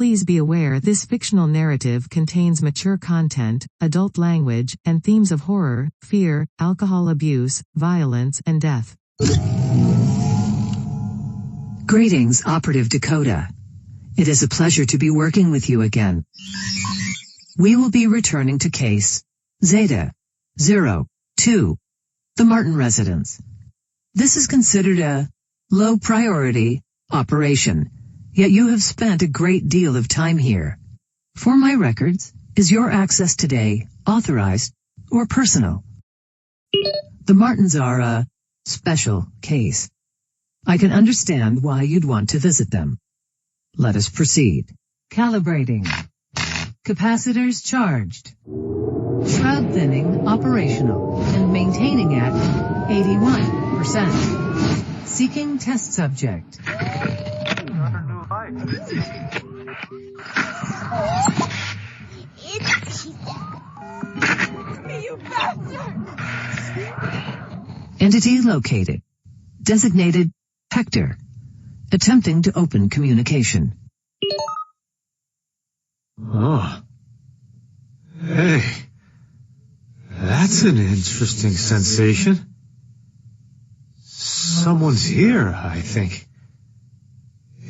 Please be aware this fictional narrative contains mature content, adult language, and themes of horror, fear, alcohol abuse, violence, and death. Greetings, Operative Dakota. It is a pleasure to be working with you again. We will be returning to case Zeta 02, the Martin residence. This is considered a low-priority operation, yet you have spent a great deal of time here. For my records, is your access today authorized or personal? The Martins are a special case. I can understand why you'd want to visit them. Let us proceed. Calibrating. Capacitors charged. Shroud thinning operational and maintaining at 81%. Seeking test subject. You bastard! Entity located. Designated Hector. Attempting to open communication. Oh. Hey. That's an interesting sensation. Someone's here, I think.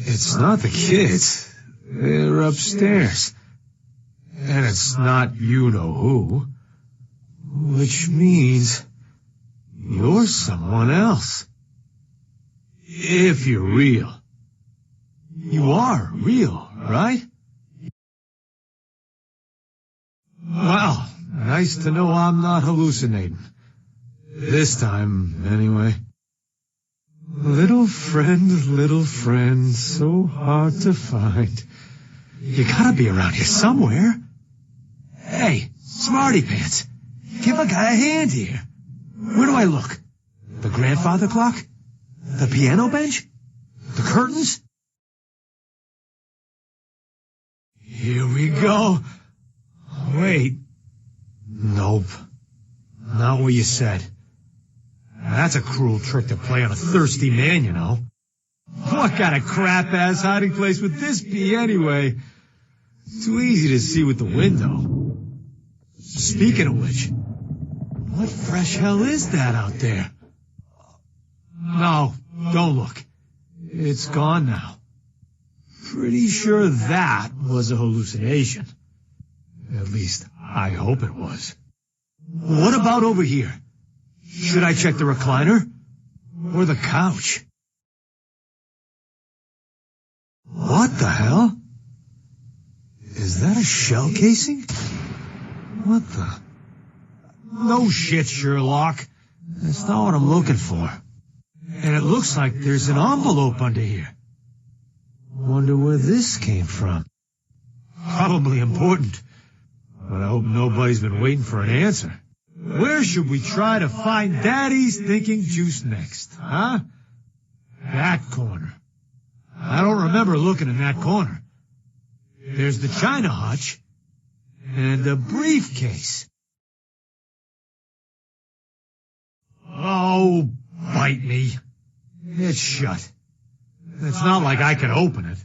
It's not the kids. They're upstairs. And it's not you-know-who. Which means you're someone else. If you're real. You are real, right? Well, nice to know I'm not hallucinating. This time, anyway. Little friend, so hard to find. You gotta be around here somewhere. Hey, Smarty Pants, give a guy a hand here. Where do I look? The grandfather clock? The piano bench? The curtains? Here we go. Wait. Nope. Not what you said. That's a cruel trick to play on a thirsty man, you know. What kind of crap-ass hiding place would this be, anyway? Too easy to see with the window. Speaking of which, what fresh hell is that out there? No, don't look. It's gone now. Pretty sure that was a hallucination. At least, I hope it was. What about over here? Should I check the recliner? Or the couch? What the hell? Is that a shell casing? What the? No shit, Sherlock. That's not what I'm looking for. And it looks like there's an envelope under here. Wonder where this came from. Probably important. But I hope nobody's been waiting for an answer. Where should we try to find Daddy's thinking juice next, huh? That corner. I don't remember looking in that corner. There's the china hutch and a briefcase. Oh, bite me. It's shut. It's not like I can open it.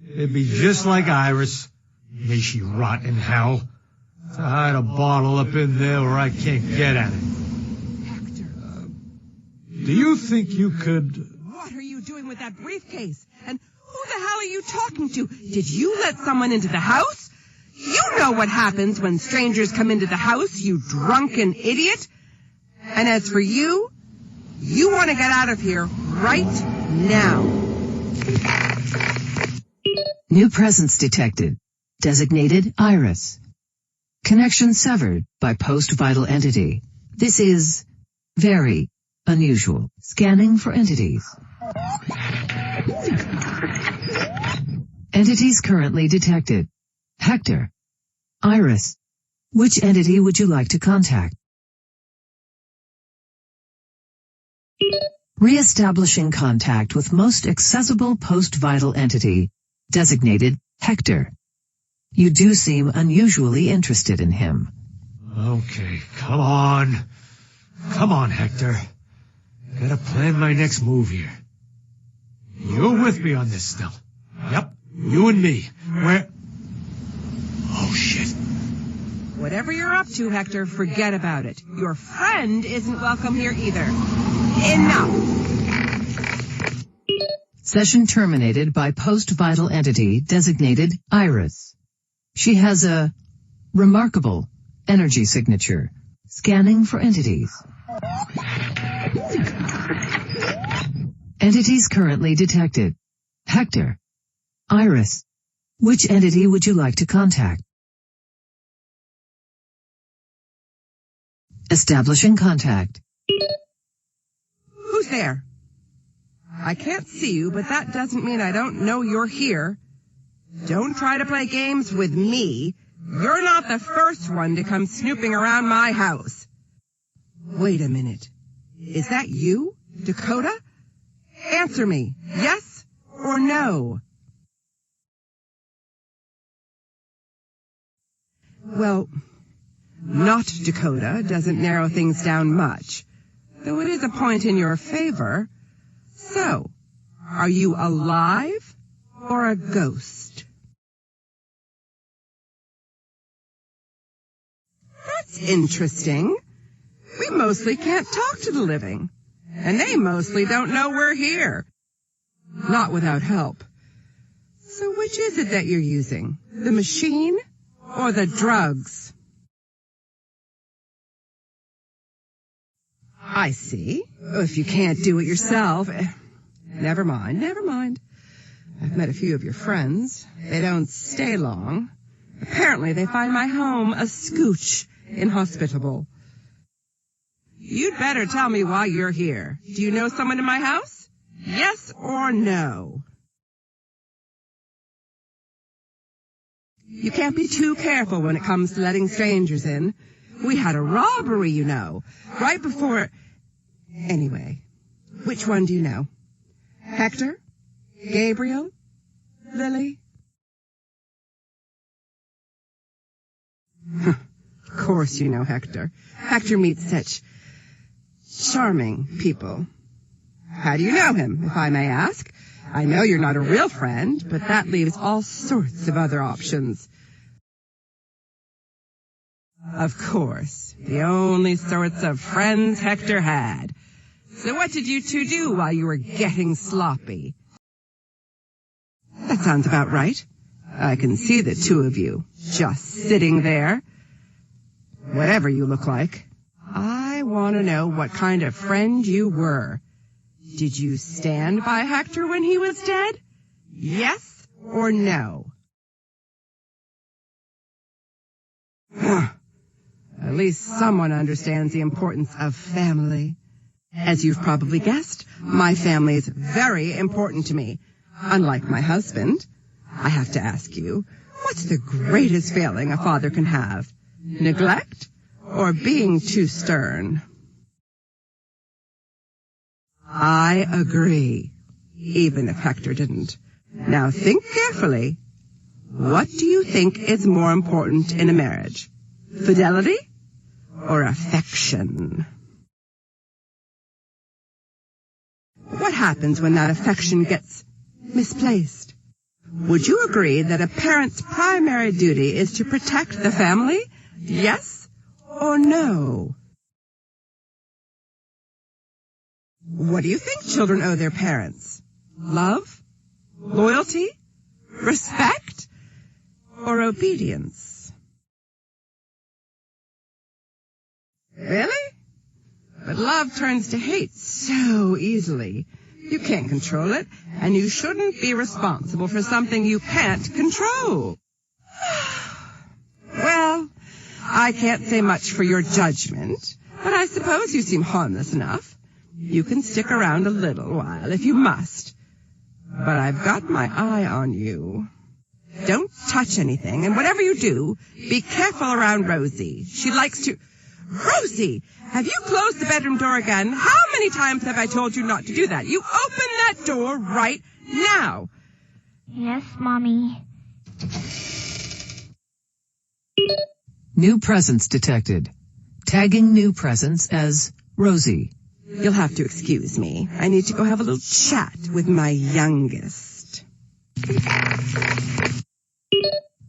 It'd be just like Iris, may she rot in hell, to hide a bottle up in there where I can't get at it. Hector. Do you think you could... What are you doing with that briefcase? And who the hell are you talking to? Did you let someone into the house? You know what happens when strangers come into the house, you drunken idiot. And as for you, you want to get out of here right now. New presence detected. Designated Iris. Connection severed by post-vital entity. This is very unusual. Scanning for entities. Entities currently detected. Hector. Iris. Which entity would you like to contact? Re-establishing contact with most accessible post-vital entity. Designated Hector. You do seem unusually interested in him. Okay, come on. Come on, Hector. Gotta plan my next move here. You're with me on this still. Yep, You and me. Where? Oh, shit. Whatever you're up to, Hector, forget about it. Your friend isn't welcome here either. Enough! Session terminated by post-vital entity designated Iris. She has a remarkable energy signature. Scanning for entities. Entities currently detected. Hector. Iris. Which entity would you like to contact? Establishing contact. Who's there? I can't see you, but that doesn't mean I don't know you're here. Don't try to play games with me. You're not the first one to come snooping around my house. Wait a minute. Is that you, Dakota? Answer me, yes or no? Well, not Dakota doesn't narrow things down much, though it is a point in your favor. So, are you alive or a ghost? That's interesting. We mostly can't talk to the living, and they mostly don't know we're here. Not without help. So which is it that you're using? The machine or the drugs? I see. If you can't do it yourself, never mind. I've met a few of your friends. They don't stay long. Apparently they find my home a scooch inhospitable. You'd better tell me why you're here. Do you know someone in my house? Yes or no? You can't be too careful when it comes to letting strangers in. We had a robbery, you know, right before... Anyway, which one do you know? Hector? Gabriel? Lily? Of course you know Hector. Hector meets such charming people. How do you know him, if I may ask? I know you're not a real friend, but that leaves all sorts of other options. Of course, the only sorts of friends Hector had. So what did you two do while you were getting sloppy? That sounds about right. I can see the two of you just sitting there. Whatever you look like. I want to know what kind of friend you were. Did you stand by Hector when he was dead? Yes or no? At least someone understands the importance of family. As you've probably guessed, my family is very important to me. Unlike my husband, I have to ask you, what's the greatest failing a father can have? Neglect or being too stern? I agree, even if Hector didn't. Now think carefully. What do you think is more important in a marriage? Fidelity or affection? What happens when that affection gets misplaced? Would you agree that a parent's primary duty is to protect the family? Yes or no? What do you think children owe their parents? Love? Loyalty? Respect? Or obedience? Really? But love turns to hate so easily. You can't control it, and you shouldn't be responsible for something you can't control. Well, I can't say much for your judgment, but I suppose you seem harmless enough. You can stick around a little while if you must. But I've got my eye on you. Don't touch anything, and whatever you do, be careful around Rosie. She likes to... Rosie, have you closed the bedroom door again? How many times have I told you not to do that? You open that door right now. Yes, Mommy. New presence detected. Tagging new presence as Rosie. You'll have to excuse me. I need to go have a little chat with my youngest.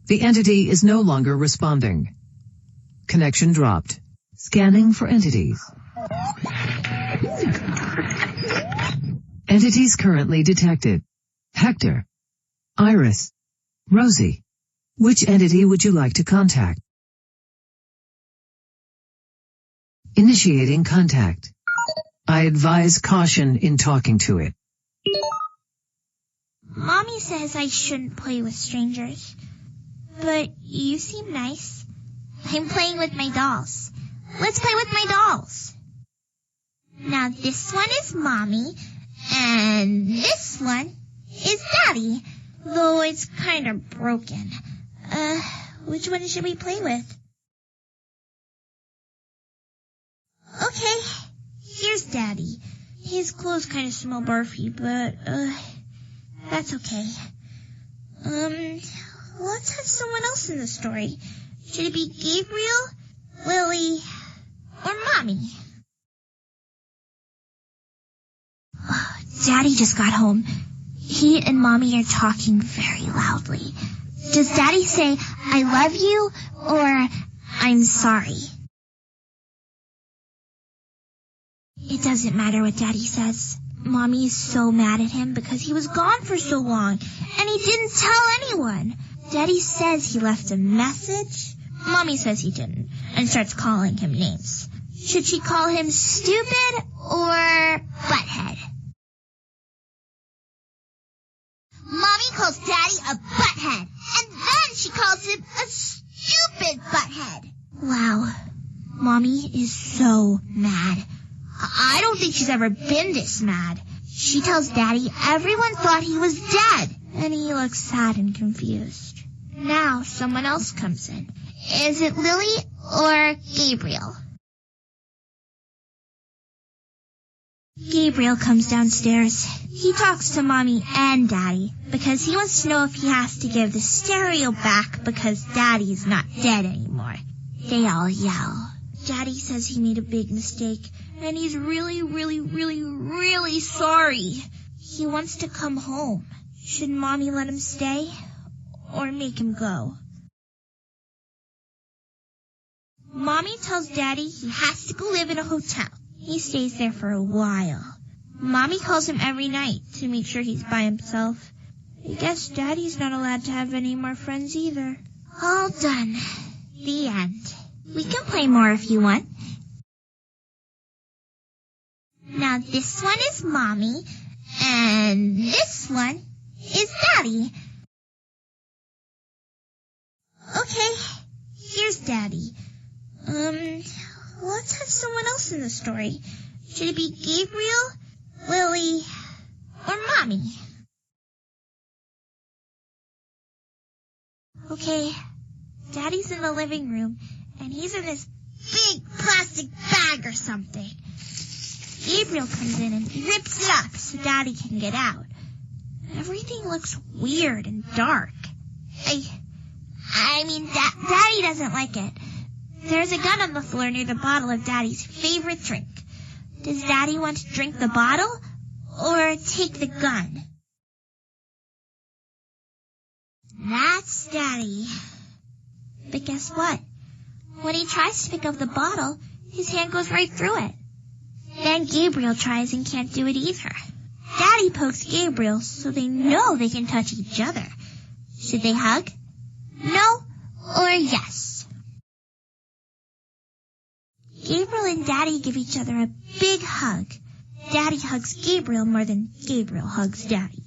The entity is no longer responding. Connection dropped. Scanning for entities. Entities currently detected. Hector. Iris. Rosie. Which entity would you like to contact? Initiating contact. I advise caution in talking to it. Mommy says I shouldn't play with strangers. But you seem nice. I'm playing with my dolls. Let's play with my dolls. Now this one is Mommy, and this one is Daddy, though it's kind of broken. Which one should we play with? Okay, here's Daddy. His clothes kind of smell barfy, but, that's okay. Let's have someone else in the story. Should it be Gabriel, Lily, or Mommy? Daddy just got home. He and Mommy are talking very loudly. Does Daddy say, I love you, or I'm sorry? It doesn't matter what Daddy says. Mommy is so mad at him because he was gone for so long, and he didn't tell anyone. Daddy says he left a message. Mommy says he didn't, and starts calling him names. Should she call him stupid or butthead? Mommy calls Daddy a butthead, and then she calls him a stupid butthead. Wow, Mommy is so mad. I don't think she's ever been this mad. She tells Daddy everyone thought he was dead, and he looks sad and confused. Now someone else comes in. Is it Lily or Gabriel? Gabriel comes downstairs. He talks to Mommy and Daddy because he wants to know if he has to give the stereo back because Daddy's not dead anymore. They all yell. Daddy says he made a big mistake, and he's really, really, really, really sorry. He wants to come home. Should Mommy let him stay or make him go? Mommy tells Daddy he has to go live in a hotel. He stays there for a while. Mommy calls him every night to make sure he's by himself. I guess Daddy's not allowed to have any more friends either. All done. The end. We can play more if you want. Now this one is Mommy, and this one is Daddy. Okay, here's Daddy. Let's have someone else in the story. Should it be Gabriel, Lily, or Mommy? Okay, Daddy's in the living room, and he's in this big plastic bag or something. Gabriel comes in and rips it up so Daddy can get out. Everything looks weird and dark. I mean, Daddy doesn't like it. There's a gun on the floor near the bottle of Daddy's favorite drink. Does Daddy want to drink the bottle or take the gun? That's Daddy. But guess what? When he tries to pick up the bottle, his hand goes right through it. Then Gabriel tries and can't do it either. Daddy pokes Gabriel so they know they can touch each other. Should they hug? No or yes? Gabriel and Daddy give each other a big hug. Daddy hugs Gabriel more than Gabriel hugs Daddy.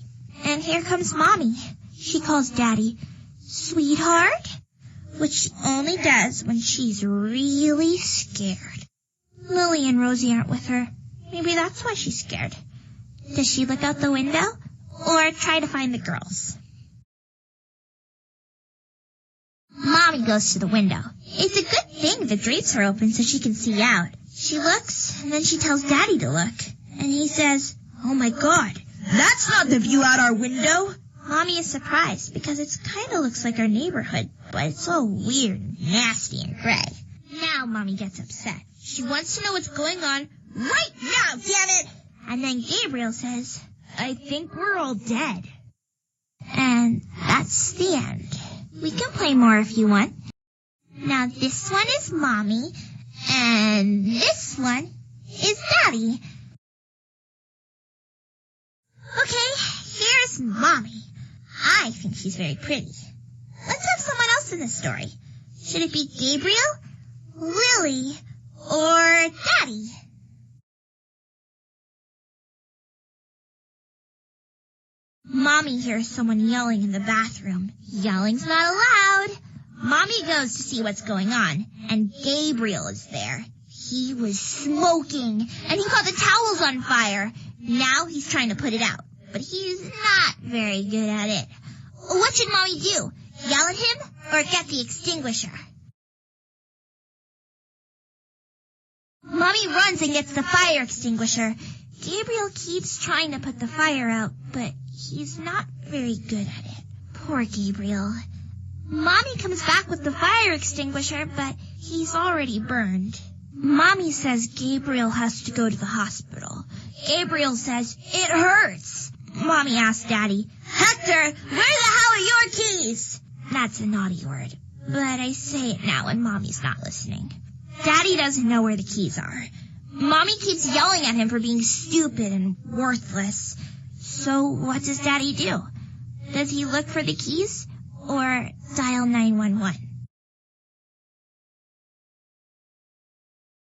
And here comes Mommy. She calls Daddy sweetheart, which she only does when she's really scared. Lily and Rosie aren't with her. Maybe that's why she's scared. Does she look out the window or try to find the girls? Mommy goes to the window. It's a good thing the drapes are open so she can see out. She looks, and then she tells Daddy to look. And he says, "Oh my God, that's not the view out our window." Mommy is surprised because it kind of looks like our neighborhood, but it's all weird and nasty and gray. Now Mommy gets upset. She wants to know what's going on right now, damn it! And then Gabriel says, "I think we're all dead." And that's the end. We can play more if you want. Now this one is Mommy, and this one is Daddy. Okay, here's Mommy. I think she's very pretty. Let's have someone else in the story. Should it be Gabriel, Lily, or Daddy? Mommy hears someone yelling in the bathroom. Yelling's not allowed. Mommy goes to see what's going on, and Gabriel is there. He was smoking, and he caught the towels on fire. Now he's trying to put it out, but he's not very good at it. What should Mommy do? Yell at him or get the extinguisher? Mommy runs and gets the fire extinguisher. Gabriel keeps trying to put the fire out, but he's not very good at it. Poor Gabriel. Mommy comes back with the fire extinguisher, but he's already burned. Mommy says Gabriel has to go to the hospital. Gabriel says, "It hurts." Mommy asks Daddy, "Hector, where the hell are your keys?" That's a naughty word, but I say it now when Mommy's not listening. Daddy doesn't know where the keys are. Mommy keeps yelling at him for being stupid and worthless. So what does Daddy do? Does he look for the keys or dial 911?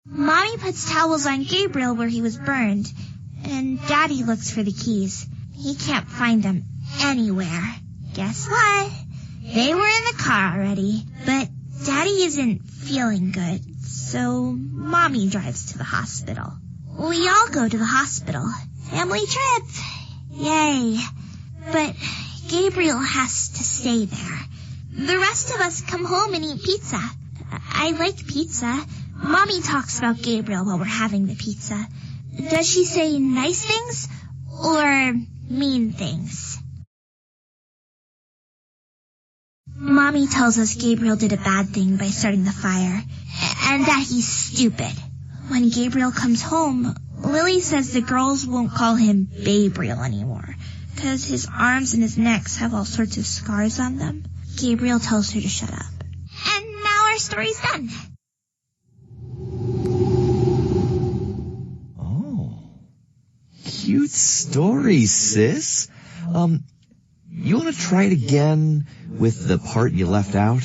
Mommy puts towels on Gabriel where he was burned, and Daddy looks for the keys. He can't find them anywhere. Guess what? They were in the car already, but Daddy isn't feeling good, so Mommy drives to the hospital. We all go to the hospital. Family trip. Yay. But Gabriel has to stay there. The rest of us come home and eat pizza. I like pizza. Mommy talks about Gabriel while we're having the pizza. Does she say nice things or mean things? Mommy tells us Gabriel did a bad thing by starting the fire, and that he's stupid. When Gabriel comes home, Lily says the girls won't call him Gabriel anymore, because his arms and his necks have all sorts of scars on them. Gabriel tells her to shut up. And now our story's done. Oh, cute story, sis. You want to try it again with the part you left out?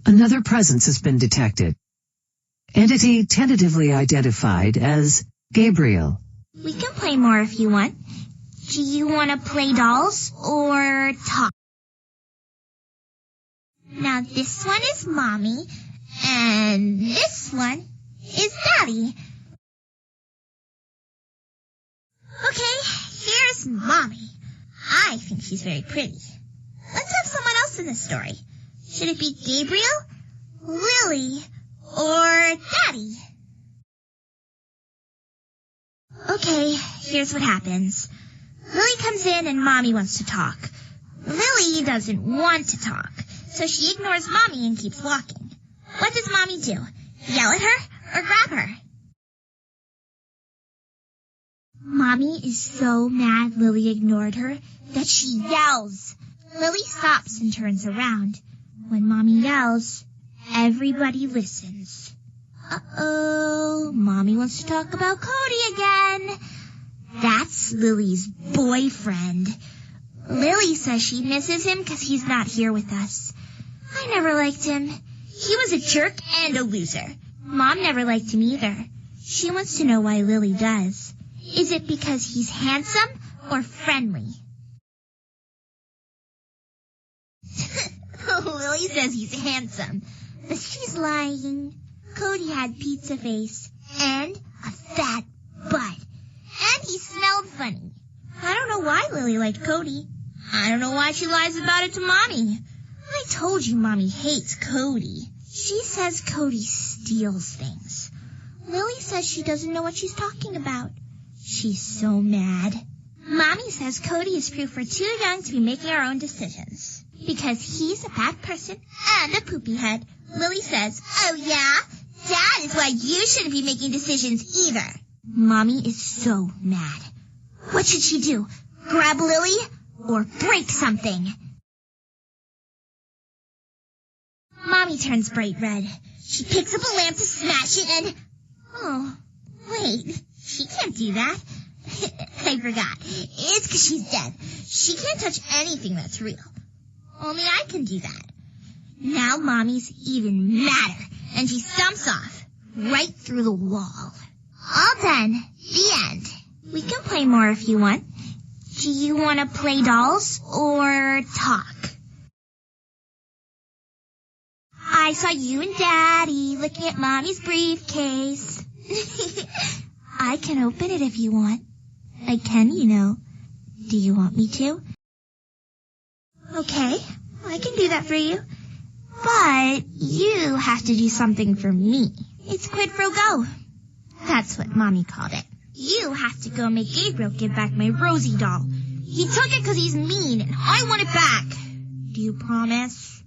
Another presence has been detected. Entity tentatively identified as Gabriel. We can play more if you want. Do you want to play dolls or talk? Now this one is Mommy, and this one is Daddy. Okay, here's Mommy. I think she's very pretty. Let's have someone else in the story. Should it be Gabriel, Lily, or Daddy? Okay, here's what happens. Lily comes in and Mommy wants to talk. Lily doesn't want to talk, so she ignores Mommy and keeps walking. What does Mommy do? Yell at her or grab her? Mommy is so mad Lily ignored her that she yells. Lily stops and turns around. When Mommy yells, everybody listens. Uh-oh, Mommy wants to talk about Cody again. That's Lily's boyfriend. Lily says she misses him because he's not here with us. I never liked him. He was a jerk and a loser. Mom never liked him either. She wants to know why Lily does. Is it because he's handsome or friendly? Lily says he's handsome, but she's lying. Cody had pizza face and a fat butt, and he smelled funny. I don't know why Lily liked Cody. I don't know why she lies about it to Mommy. I told you Mommy hates Cody. She says Cody steals things. Lily says she doesn't know what she's talking about. She's so mad. Mommy says Cody is proof we're too young to be making our own decisions, because he's a bad person and a poopy head. Lily says, oh yeah? That is why you shouldn't be making decisions either. Mommy is so mad. What should she do? Grab Lily or break something. Mommy turns bright red. She picks up a lamp to smash it and... Oh, wait, she can't do that. I forgot. It's because she's dead. She can't touch anything that's real. Only I can do that. Now Mommy's even madder, and she stomps off, right through the wall. All done. The end. We can play more if you want. Do you want to play dolls or talk? I saw you and Daddy looking at Mommy's briefcase. I can open it if you want. I can, you know. Do you want me to? Okay, I can do that for you. But you have to do something for me. It's quid pro quo. That's what Mommy called it. You have to go make Gabriel give back my Rosie doll. He took it because he's mean, and I want it back. Do you promise?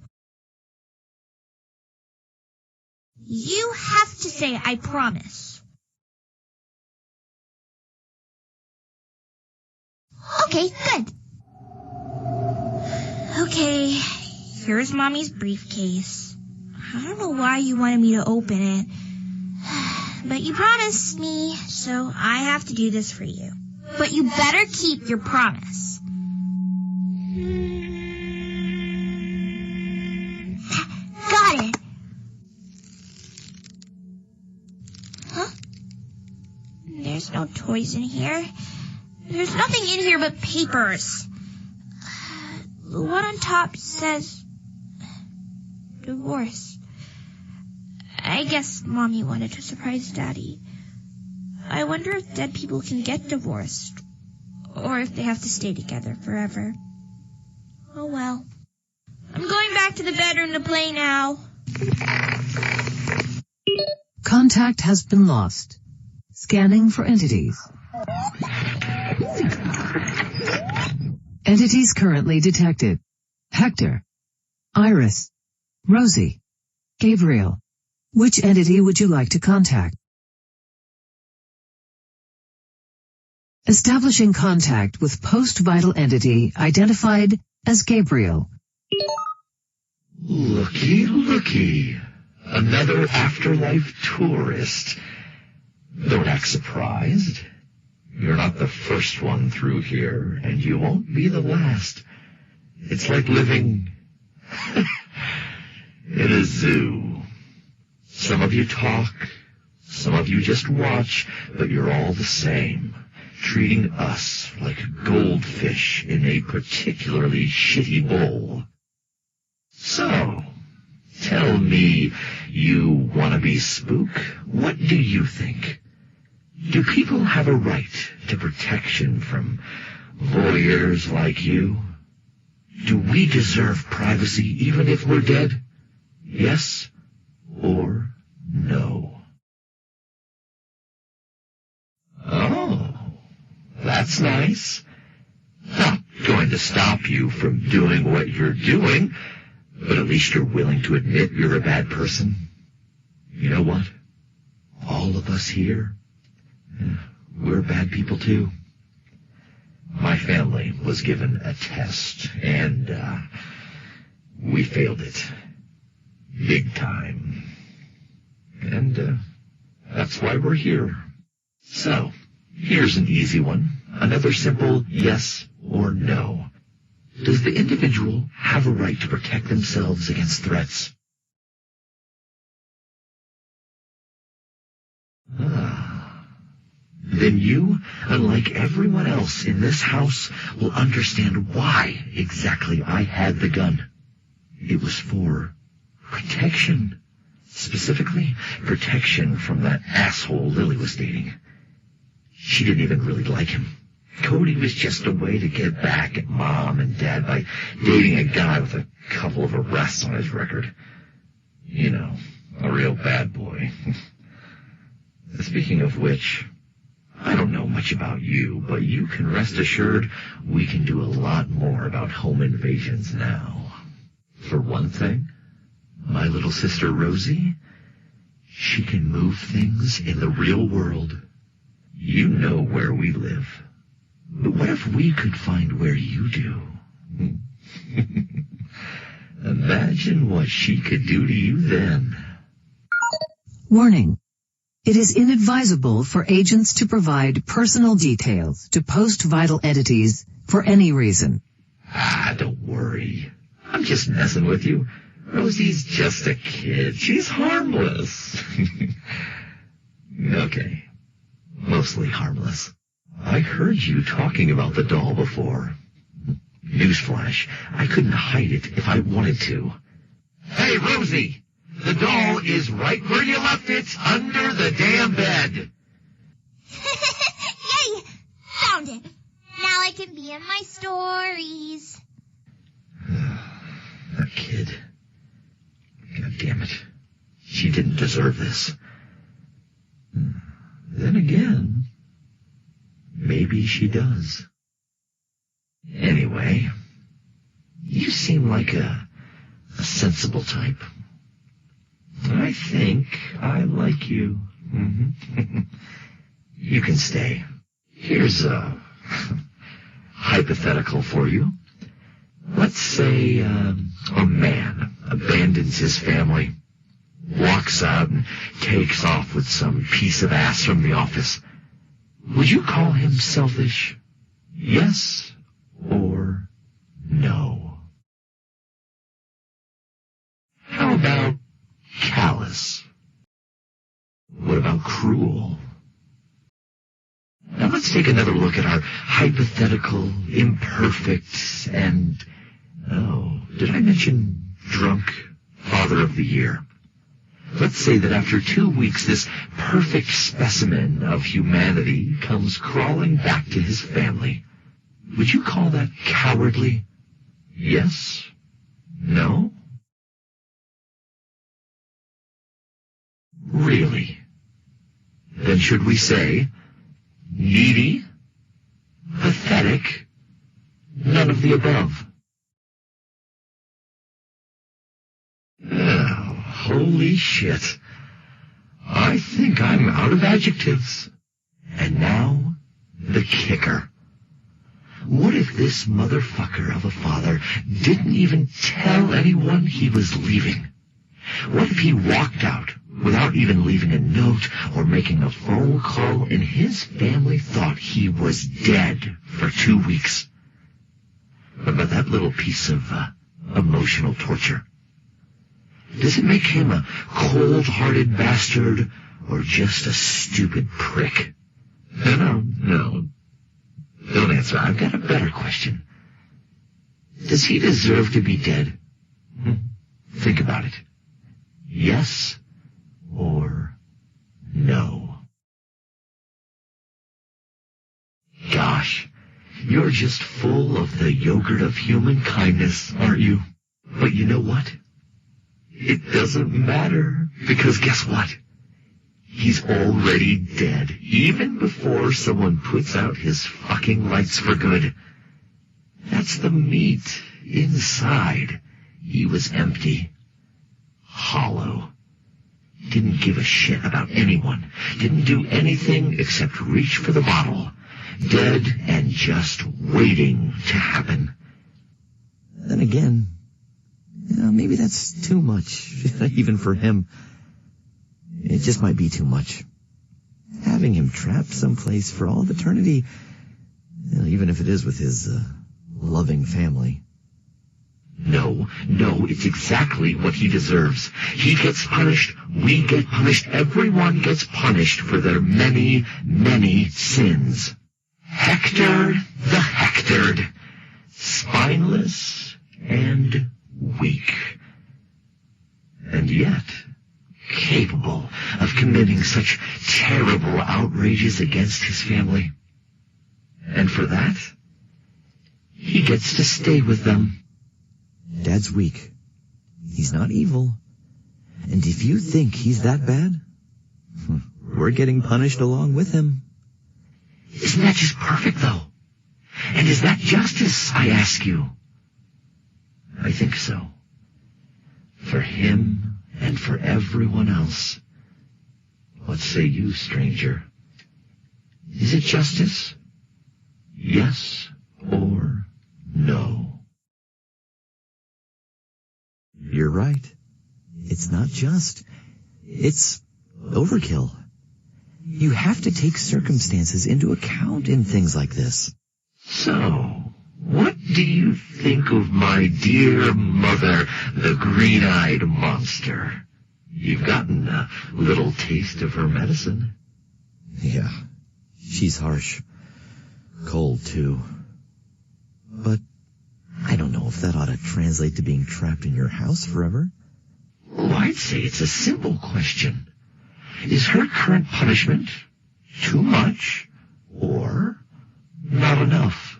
You have to say, I promise. Okay, good. Okay, here's Mommy's briefcase. I don't know why you wanted me to open it. But you promised me, so I have to do this for you. But you better keep your promise. Got it. Huh? There's no toys in here. There's nothing in here but papers. The one on top says... divorce. I guess Mommy wanted to surprise Daddy. I wonder if dead people can get divorced, or if they have to stay together forever. Oh well. I'm going back to the bedroom to play now. Contact has been lost. Scanning for entities. Entities currently detected. Hector. Iris. Rosie. Gabriel. Which entity would you like to contact? Establishing contact with post-vital entity identified as Gabriel. Looky, looky. Another afterlife tourist. Don't act surprised. You're not the first one through here, and you won't be the last. It's like living in a zoo. Some of you talk, some of you just watch, but you're all the same, treating us like goldfish in a particularly shitty bowl. So, tell me, you wannabe spook, what do you think? Do people have a right to protection from voyeurs like you? Do we deserve privacy even if we're dead? Yes or no? Oh, that's nice. Not going to stop you from doing what you're doing, but at least you're willing to admit you're a bad person. You know what? All of us here, we're bad people too. My family was given a test, and we failed it. Big time. And that's why we're here. So, here's an easy one. Another simple yes or no. Does the individual have a right to protect themselves against threats? Then you, unlike everyone else in this house, will understand why exactly I had the gun. It was for protection. Specifically, protection from that asshole Lily was dating. She didn't even really like him. Cody was just a way to get back at Mom and Dad by dating a guy with a couple of arrests on his record. You know, a real bad boy. Speaking of which, I don't know much about you, but you can rest assured we can do a lot more about home invasions now. For one thing, my little sister Rosie, she can move things in the real world. You know where we live. But what if we could find where you do? Imagine what she could do to you then. Warning. It is inadvisable for agents to provide personal details to post-vital entities for any reason. Don't worry. I'm just messing with you. Rosie's just a kid. She's harmless. Okay. Mostly harmless. I heard you talking about the doll before. Newsflash, I couldn't hide it if I wanted to. Hey, Rosie! The doll is right where you left it, under the damn bed. Yay! Found it. Now I can be in my stories. That kid. God damn it. She didn't deserve this. Then again, maybe she does. Anyway, you seem like a sensible type. I think I like you. You can stay. Here's a hypothetical for you. Let's say a man abandons his family, walks out and takes off with some piece of ass from the office. Would you call him selfish? Yes or no? How about callous? What about cruel? Now let's take another look at our hypothetical, imperfect, and, did I mention drunk father of the year? Let's say that after 2 weeks, this perfect specimen of humanity comes crawling back to his family. Would you call that cowardly? Yes? No? Really? Then should we say needy? Pathetic? None of the above? Oh, holy shit. I think I'm out of adjectives. And now, the kicker. What if this motherfucker of a father didn't even tell anyone he was leaving? What if he walked out without even leaving a note or making a phone call and his family thought he was dead for 2 weeks? What about that little piece of emotional torture? Does it make him a cold-hearted bastard or just a stupid prick? No. Don't answer. I've got a better question. Does he deserve to be dead? Think about it. Yes or no? Gosh, you're just full of the yogurt of human kindness, aren't you? But you know what? It doesn't matter, because guess what? He's already dead, even before someone puts out his fucking lights for good. That's the meat inside. He was empty. Hollow. Didn't give a shit about anyone. Didn't do anything except reach for the bottle. Dead and just waiting to happen. Then again, maybe that's too much, even for him. It just might be too much. Having him trapped someplace for all of eternity, even if it is with his loving family. No, it's exactly what he deserves. He gets punished, we get punished, everyone gets punished for their many, many sins. Hector the hectored, spineless and weak. And yet, capable of committing such terrible outrages against his family. And for that, he gets to stay with them. Dad's weak. He's not evil. And if you think he's that bad, we're getting punished along with him. Isn't that just perfect, though? And is that justice, I ask you? I think so. For him and for everyone else. What say you, stranger? Is it justice? Yes or no? You're right. It's not just. It's overkill. You have to take circumstances into account in things like this. So, what do you think of my dear mother, the green-eyed monster? You've gotten a little taste of her medicine. Yeah, she's harsh. Cold, too. But I don't know if that ought to translate to being trapped in your house forever. Oh, I'd say it's a simple question. Is her current punishment too much or not enough?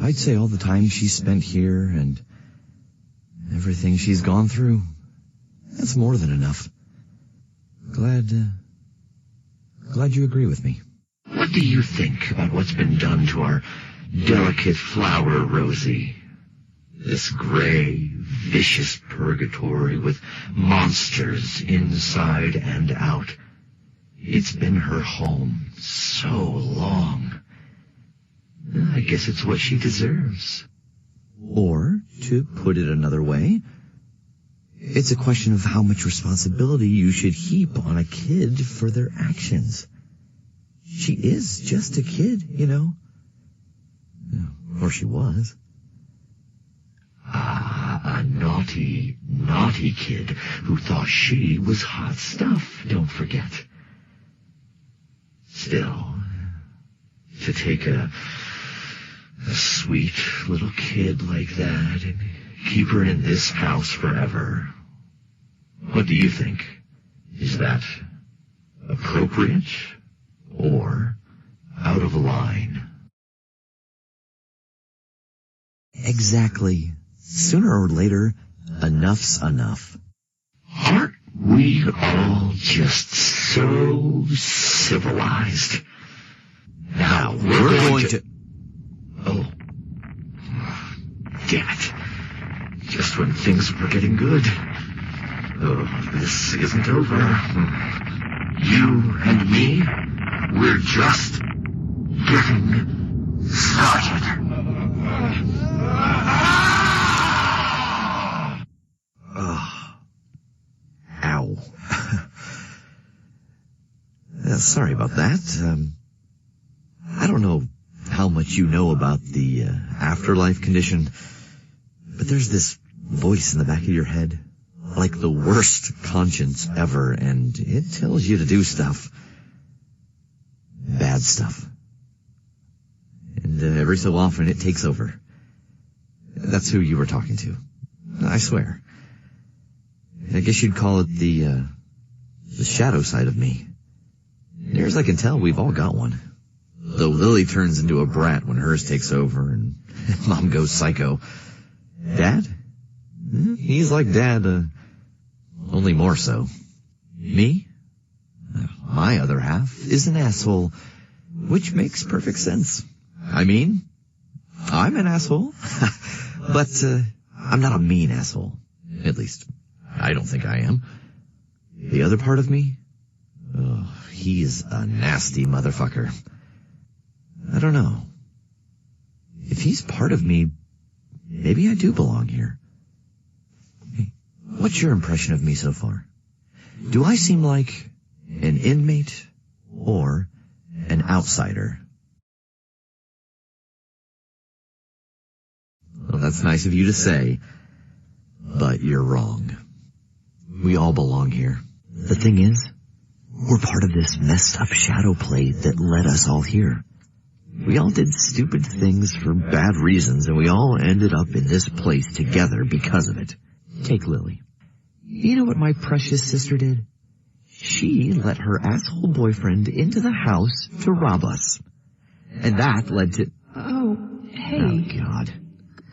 I'd say all the time she's spent here and everything she's gone through, that's more than enough. Glad you agree with me. What do you think about what's been done to our delicate flower, Rosie? This gray, vicious purgatory with monsters inside and out. It's been her home so long. I guess it's what she deserves. Or, to put it another way, it's a question of how much responsibility you should heap on a kid for their actions. She is just a kid, you know. Or she was. A naughty, naughty kid who thought she was hot stuff, don't forget. Still, to take a sweet little kid like that and keep her in this house forever, what do you think? Is that appropriate or out of line? Exactly. Sooner or later, enough's enough. Aren't we all just so civilized? Now we're going to... Oh. Damn it. Just when things were getting good. Oh, this isn't over. You and me, we're just getting started. Ow. Sorry about that. I don't know how much you know about the afterlife condition, but there's this voice in the back of your head, like the worst conscience ever, and it tells you to do stuff. Bad stuff. And every so often it takes over. That's who you were talking to. I swear. I guess you'd call it the shadow side of me. Near as I can tell, we've all got one. Though Lily turns into a brat when hers takes over and Mom goes psycho. Dad? He's like Dad, only more so. Me? My other half is an asshole, which makes perfect sense. I mean, I'm an asshole, but I'm not a mean asshole. At least, I don't think I am. The other part of me? Oh, he's a nasty motherfucker. I don't know. If he's part of me, maybe I do belong here. Hey, what's your impression of me so far? Do I seem like an inmate or an outsider? Well, that's nice of you to say, but you're wrong. We all belong here. The thing is, we're part of this messed up shadow play that led us all here. We all did stupid things for bad reasons, and we all ended up in this place together because of it. Take Lily. You know what my precious sister did? She let her asshole boyfriend into the house to rob us. And that led to... Oh, hey. Oh, God.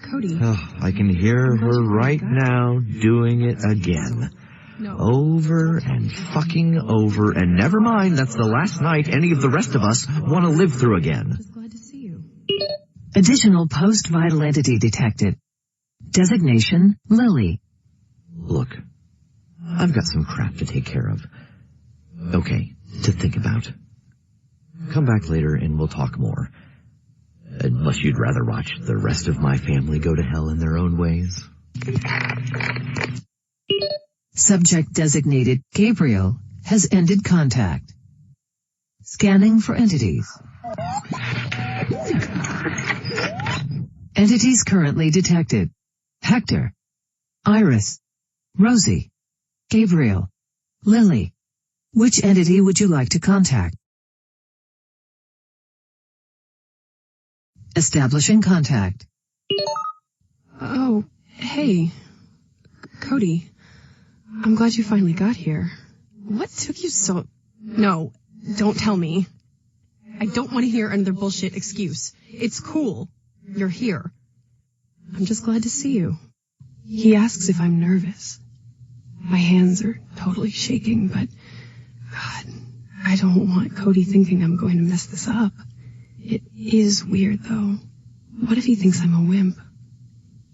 Cody. Oh, I can hear her right now doing it again. No. Over and fucking over, and never mind, that's the last night any of the rest of us want to live through again. Just glad to see you. Additional post-vital entity detected. Designation, Lily. Look, I've got some crap to take care of. Okay, to think about. Come back later and we'll talk more. Unless you'd rather watch the rest of my family go to hell in their own ways. Subject designated Gabriel has ended contact. Scanning for entities. Entities currently detected. Hector, Iris, Rosie, Gabriel, Lily. Which entity would you like to contact? Establishing contact. Oh, hey. Cody. I'm glad you finally got here. What took you so... No, don't tell me. I don't want to hear another bullshit excuse. It's cool. You're here. I'm just glad to see you. He asks if I'm nervous. My hands are totally shaking, but... God, I don't want Cody thinking I'm going to mess this up. It is weird, though. What if he thinks I'm a wimp?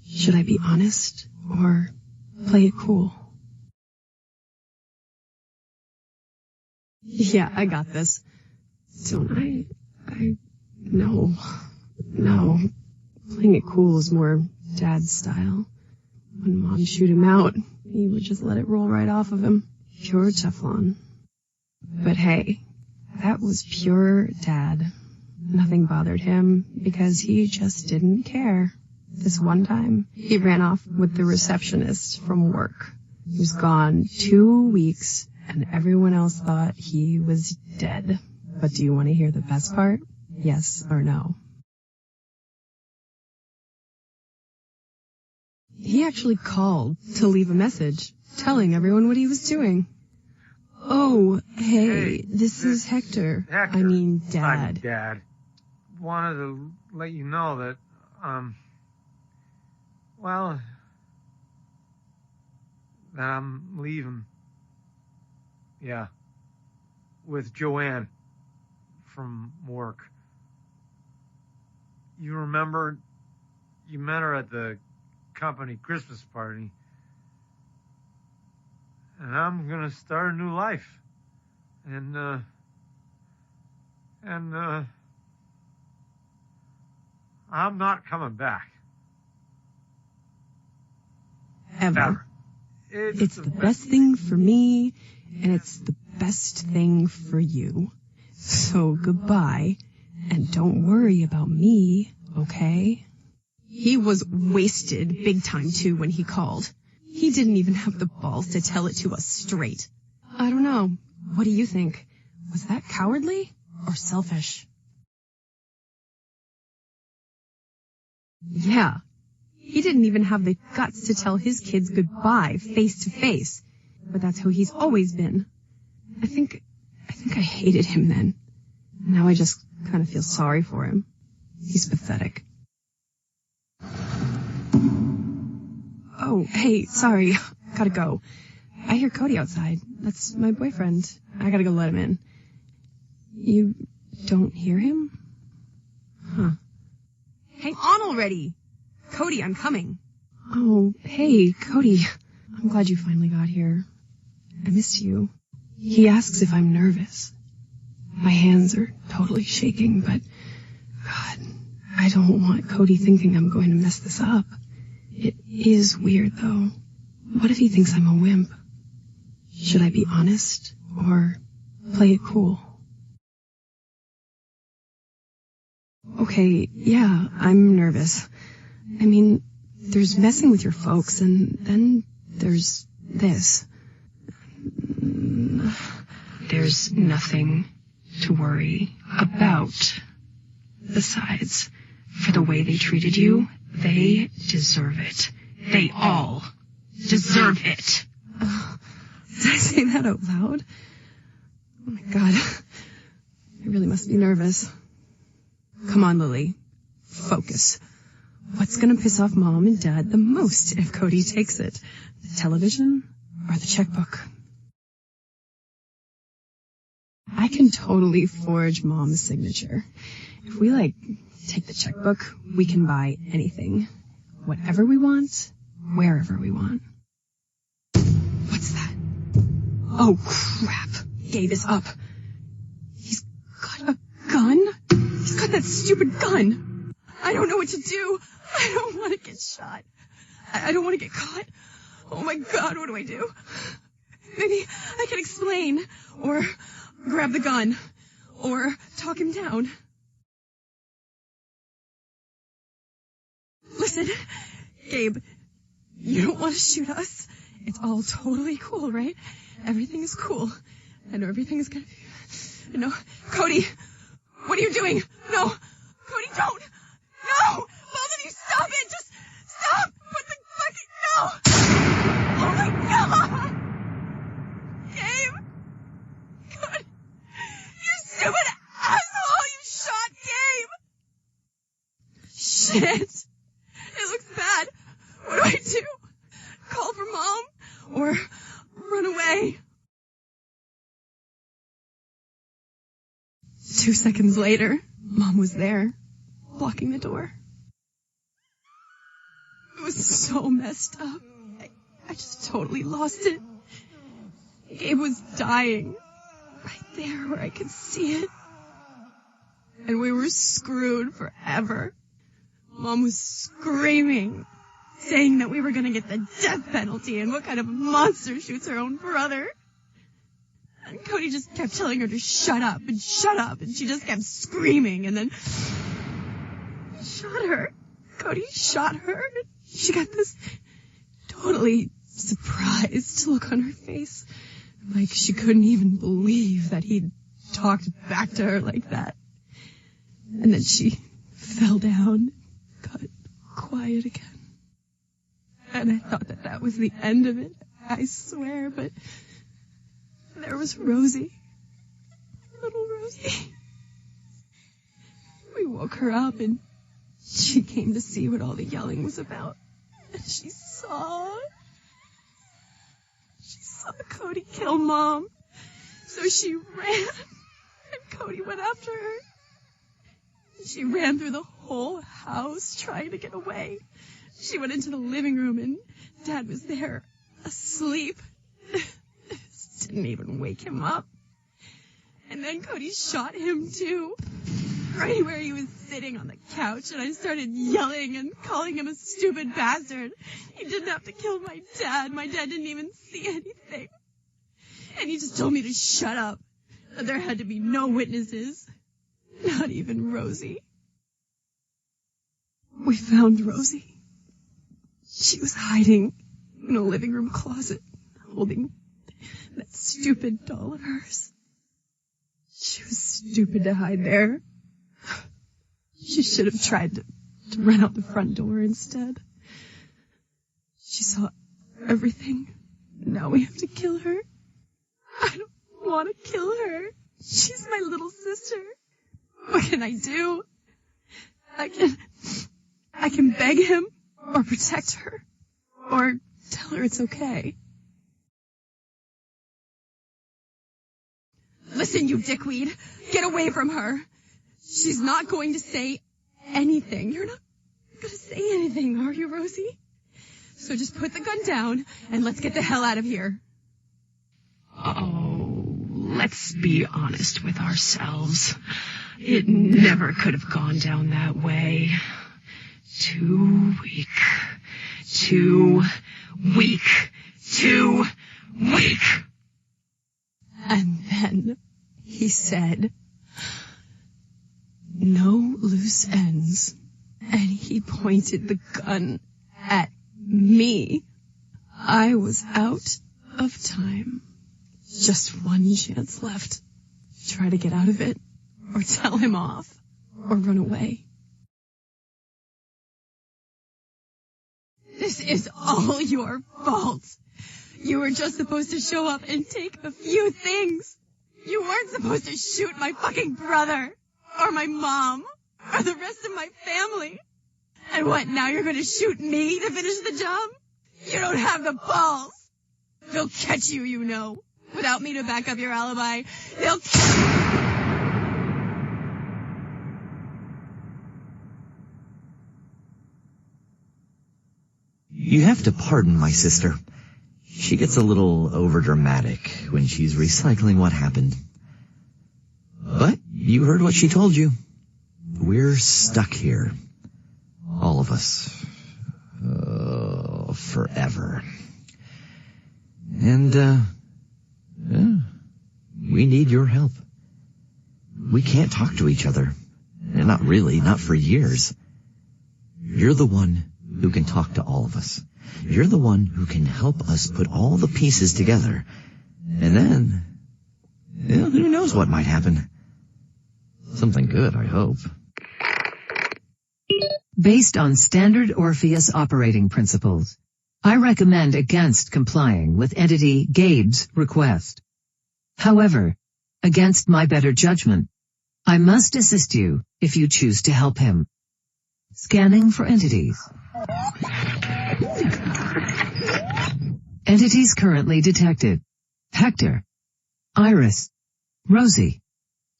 Should I be honest, or play it cool? Yeah, I got this. Don't I? No. Playing it cool is more Dad's style. When Mom shoot him out, he would just let it roll right off of him. Pure Teflon. But hey, that was pure Dad. Nothing bothered him because he just didn't care. This one time, he ran off with the receptionist from work. He was gone 2 weeks, and everyone else thought he was dead. But do you want to hear the best part? Yes or no? He actually called to leave a message, telling everyone what he was doing. Oh, hey, this is Hector. Hector. I mean, Dad. I'm Dad. Wanted to let you know that, that I'm leaving. Yeah. With Joanne from work. You remember you met her at the company Christmas party. And I'm gonna start a new life. And I'm not coming back. Ever. It's the best thing for me, and it's the best thing for you. So goodbye, and don't worry about me, okay? He was wasted big time, too, when he called. He didn't even have the balls to tell it to us straight. I don't know. What do you think? Was that cowardly or selfish? Yeah. He didn't even have the guts to tell his kids goodbye face to face. But that's how he's always been. I think I hated him then. Now I just kind of feel sorry for him. He's pathetic. Oh, hey, sorry. Gotta go. I hear Cody outside. That's my boyfriend. I gotta go let him in. You don't hear him? Huh. Hang on already! Cody, I'm coming. Oh, hey, Cody. I'm glad you finally got here. I missed you. He asks if I'm nervous. My hands are totally shaking, but... God, I don't want Cody thinking I'm going to mess this up. It is weird, though. What if he thinks I'm a wimp? Should I be honest, or play it cool? Okay, yeah, I'm nervous. I mean, there's messing with your folks, and then there's this. There's nothing to worry about. Besides, for the way they treated you, they deserve it. They all deserve it. Did I say that out loud? Oh my God. I really must be nervous. Come on, Lily. Focus. What's gonna piss off Mom and Dad the most if Cody takes it? The television or the checkbook? I can totally forge Mom's signature. If we, take the checkbook, we can buy anything. Whatever we want, wherever we want. What's that? Oh, crap. Gave us up. He's got a gun? He's got that stupid gun. I don't know what to do. I don't want to get shot. I don't want to get caught. Oh my God, what do I do? Maybe I can explain, or grab the gun, or talk him down. Listen, Gabe, you don't want to shoot us. It's all totally cool, right? Everything is cool. I know everything is gonna be... No, Cody, what are you doing? No, Cody, don't. No, both of you, stop it. Just stop. Put the fucking... No. Oh my God. Gabe. God. You stupid asshole. You shot Gabe. Shit. It looks bad. What do I do? Call for Mom? Or run away? 2 seconds later, Mom was there, blocking the door. It was so messed up. I just totally lost it. Gabe was dying, right there where I could see it. And we were screwed forever. Mom was screaming, saying that we were going to get the death penalty, and what kind of monster shoots her own brother. And Cody just kept telling her to shut up, and she just kept screaming, and then shot her. Cody shot her. She got this totally surprised look on her face, like she couldn't even believe that he'd talked back to her like that. And then she fell down, got quiet again. And I thought that was the end of it, I swear, but there was Rosie. Little Rosie. We woke her up and she came to see what all the yelling was about. And she saw Cody kill Mom. So she ran, and Cody went after her. She ran through the whole house trying to get away. She went into the living room and Dad was there, asleep. This didn't even wake him up. And then Cody shot him too, right where he was sitting on the couch, and I started yelling and calling him a stupid bastard. He didn't have to kill my dad. My dad didn't even see anything. And he just told me to shut up, that there had to be no witnesses, not even Rosie. We found Rosie. She was hiding in a living room closet, holding that stupid doll of hers. She was stupid to hide there. She should have tried to run out the front door instead. She saw everything. Now we have to kill her. I don't want to kill her. She's my little sister. What can I do? I can beg him, or protect her, or tell her it's okay. Listen, you dickweed. Get away from her. She's not going to say anything. You're not going to say anything, are you, Rosie? So just put the gun down and let's get the hell out of here. Oh, let's be honest with ourselves. It never could have gone down that way. Too weak. Too weak. Too weak. And then he said, "No loose ends." And he pointed the gun at me. I was out of time. Just one chance left. Try to get out of it, or tell him off, or run away. This is all your fault. You were just supposed to show up and take a few things. You weren't supposed to shoot my fucking brother, or my mom, or the rest of my family. And what, now you're going to shoot me to finish the job? You don't have the balls. They'll catch you, you know. Without me to back up your alibi, they'll... You have to pardon my sister. She gets a little overdramatic when she's recycling what happened. But You heard what she told you. We're stuck here. All of us. Forever. And, we need your help. We can't talk to each other. Not really, not for years. You're the one who can talk to all of us. You're the one who can help us put all the pieces together. And then, who knows what might happen. Something good, I hope. Based on standard Orpheus operating principles, I recommend against complying with entity Gabe's request. However, against my better judgment, I must assist you if you choose to help him. Scanning for entities. Entities currently detected: Hector, Iris, Rosie,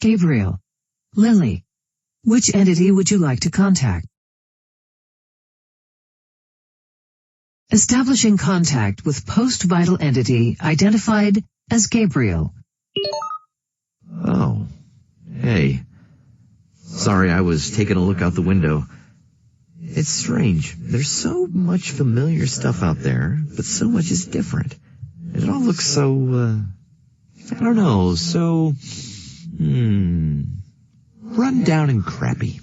Gabriel, Lily. Which entity would you like to contact? Establishing contact with post-vital entity identified as Gabriel. Oh, hey. Sorry, I was taking a look out the window. It's strange. There's so much familiar stuff out there, but so much is different. It all looks so, I don't know, so, run down and crappy.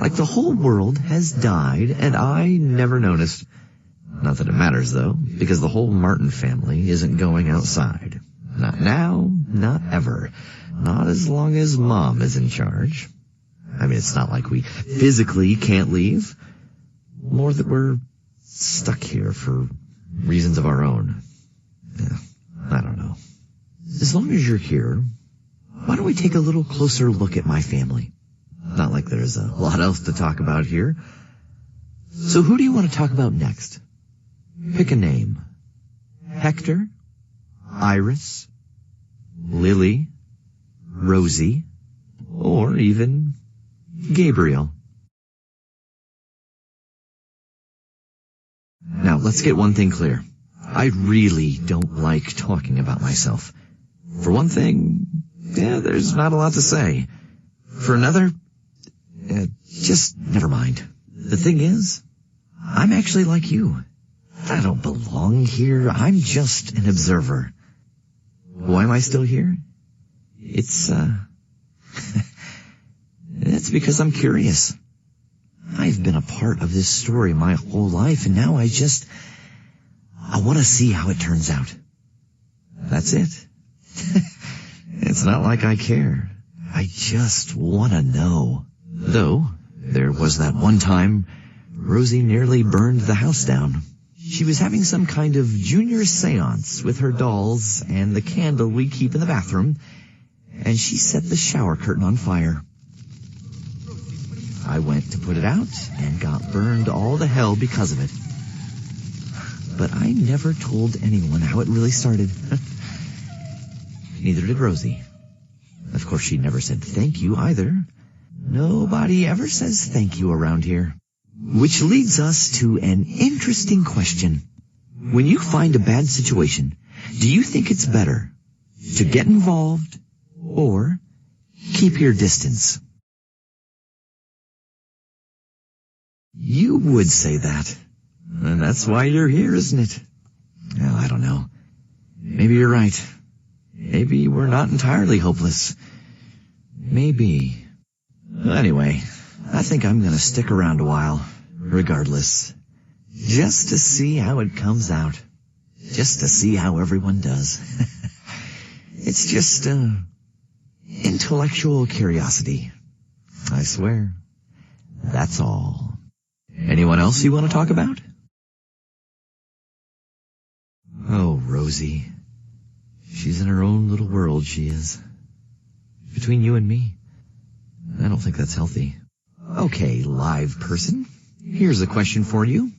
Like the whole world has died, and I never noticed. Not that it matters, though, because the whole Martin family isn't going outside. Not now, not ever. Not as long as Mom is in charge. I mean, it's not like we physically can't leave. More that we're stuck here for reasons of our own. I don't know. As long as you're here, why don't we take a little closer look at my family? Not like there's a lot else to talk about here. So who do you want to talk about next? Pick a name. Hector, Iris, Lily, Rosie, or even Gabriel. Now, let's get one thing clear. I really don't like talking about myself. For one thing, there's not a lot to say. For another, just never mind. The thing is, I'm actually like you. I don't belong here. I'm just an observer. Why am I still here? It's because I'm curious. I've been a part of this story my whole life, and now I want to see how it turns out. That's it. It's not like I care. I just want to know. Though, there was that one time Rosie nearly burned the house down. She was having some kind of junior seance with her dolls and the candle we keep in the bathroom, and she set the shower curtain on fire. I went to put it out and got burned all to hell because of it. But I never told anyone how it really started. Neither did Rosie. Of course, she never said thank you either. Nobody ever says thank you around here. Which leads us to an interesting question. When you find a bad situation, do you think it's better to get involved or keep your distance? You would say that. And that's why you're here, isn't it? Well, I don't know. Maybe you're right. Maybe we're not entirely hopeless. Maybe. Anyway, I think I'm going to stick around a while, regardless. Just to see how it comes out. Just to see how everyone does. It's just, intellectual curiosity. I swear. That's all. Anyone else you want to talk about? Oh, Rosie. She's in her own little world, she is. Between you and me, I don't think that's healthy. Okay, live person. Here's a question for you.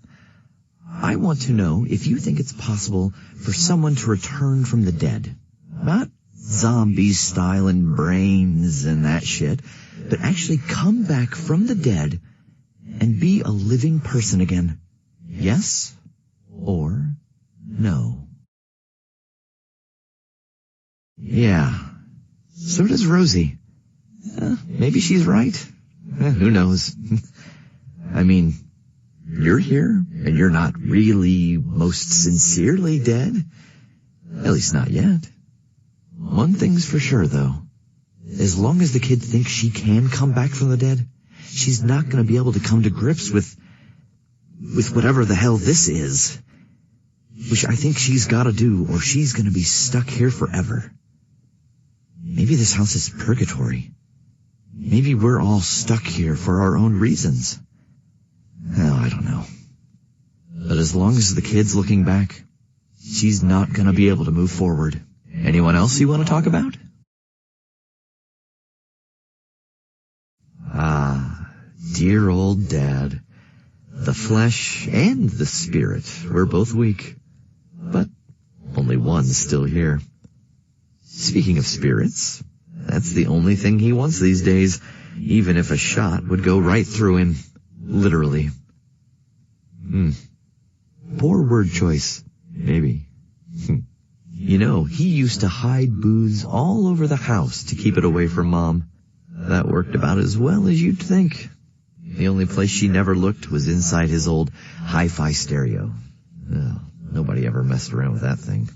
I want to know if you think it's possible for someone to return from the dead. Not zombies styling brains and that shit, but actually come back from the dead and be a living person again. Yes or no? Yeah, so does Rosie. Maybe she's right. Who knows? I mean, you're here, and you're not really most sincerely dead. At least not yet. One thing's for sure, though. As long as the kid thinks she can come back from the dead, she's not going to be able to come to grips with whatever the hell this is. Which I think she's got to do, or she's going to be stuck here forever. Maybe this house is purgatory. Maybe we're all stuck here for our own reasons. Hell, I don't know. But as long as the kid's looking back, she's not going to be able to move forward. Anyone else you want to talk about? Ah, dear old Dad. The flesh and the spirit were both weak, but only one's still here. Speaking of spirits, that's the only thing he wants these days, even if a shot would go right through him, literally. Poor word choice, maybe. You know, he used to hide booze all over the house to keep it away from Mom. That worked about as well as you'd think. The only place she never looked was inside his old hi-fi stereo. Well, nobody ever messed around with that thing,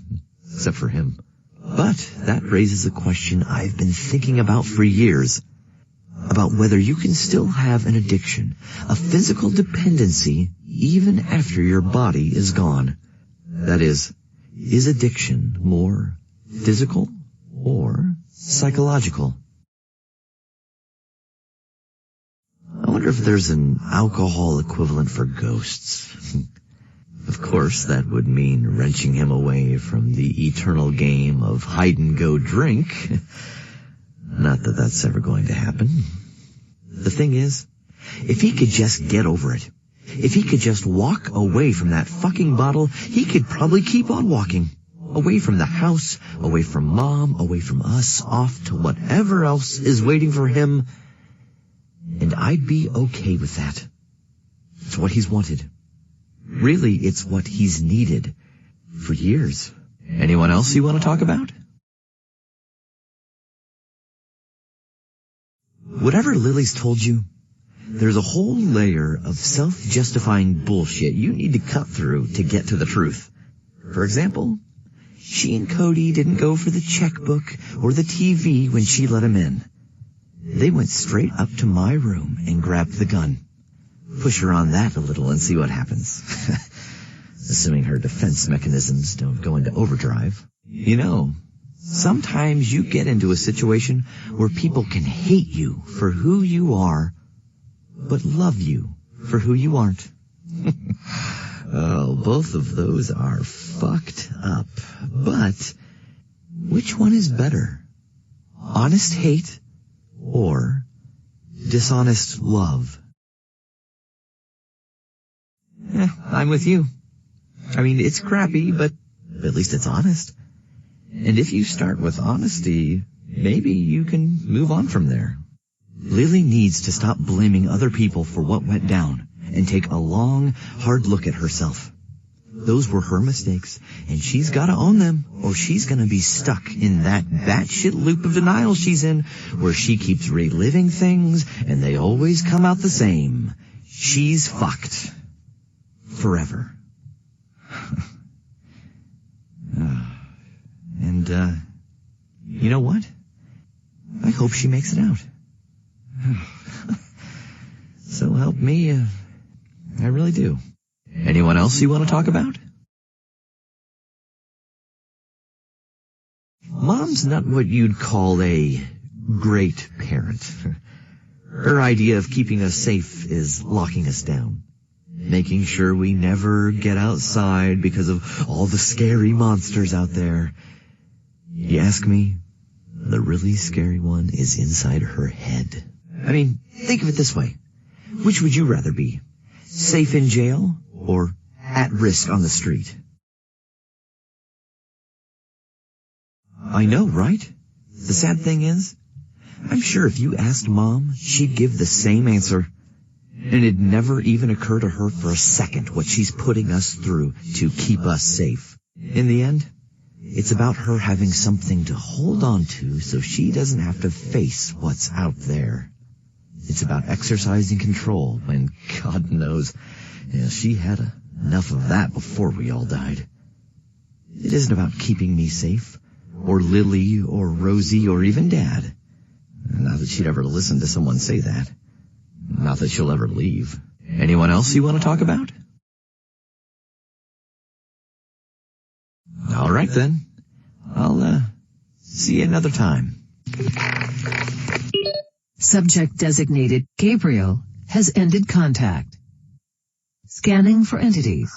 except for him. But that raises a question I've been thinking about for years, about whether you can still have an addiction, a physical dependency, even after your body is gone. That is addiction more physical or psychological? I wonder if there's an alcohol equivalent for ghosts. Of course, that would mean wrenching him away from the eternal game of hide-and-go drink. Not that that's ever going to happen. The thing is, if he could just get over it, if he could just walk away from that fucking bottle, he could probably keep on walking. Away from the house, away from Mom, away from us, off to whatever else is waiting for him. And I'd be okay with that. It's what he's wanted. Really, it's what he's needed for years. Anyone else you want to talk about? Whatever Lily's told you, there's a whole layer of self-justifying bullshit you need to cut through to get to the truth. For example, she and Cody didn't go for the checkbook or the TV when she let him in. They went straight up to my room and grabbed the gun. Push her on that a little and see what happens. Assuming her defense mechanisms don't go into overdrive. You know, sometimes you get into a situation where people can hate you for who you are, but love you for who you aren't. Oh, both of those are fucked up. But which one is better? Honest hate or dishonest love? I'm with you. I mean, it's crappy, but at least it's honest. And if you start with honesty, maybe you can move on from there. Lily needs to stop blaming other people for what went down and take a long, hard look at herself. Those were her mistakes, and she's got to own them, or she's going to be stuck in that batshit loop of denial she's in, where she keeps reliving things, and they always come out the same. She's fucked. Forever. And, you know what? I hope she makes it out. So help me, I really do. Anyone else you want to talk about? Mom's not what you'd call a great parent. Her idea of keeping us safe is locking us down. Making sure we never get outside because of all the scary monsters out there. You ask me, the really scary one is inside her head. I mean, think of it this way. Which would you rather be? Safe in jail or at risk on the street? I know, right? The sad thing is, I'm sure if you asked Mom, she'd give the same answer. And it'd never even occur to her for a second what she's putting us through to keep us safe. In the end, It's about her having something to hold on to so she doesn't have to face what's out there. It's about exercising control when, God knows, she had enough of that before we all died. It isn't about keeping me safe, or Lily, or Rosie, or even Dad. Not that she'd ever listen to someone say that. Not that she'll ever leave. Anyone else you want to talk about? All right, then. I'll, see you another time. Subject designated Gabriel has ended contact. Scanning for entities.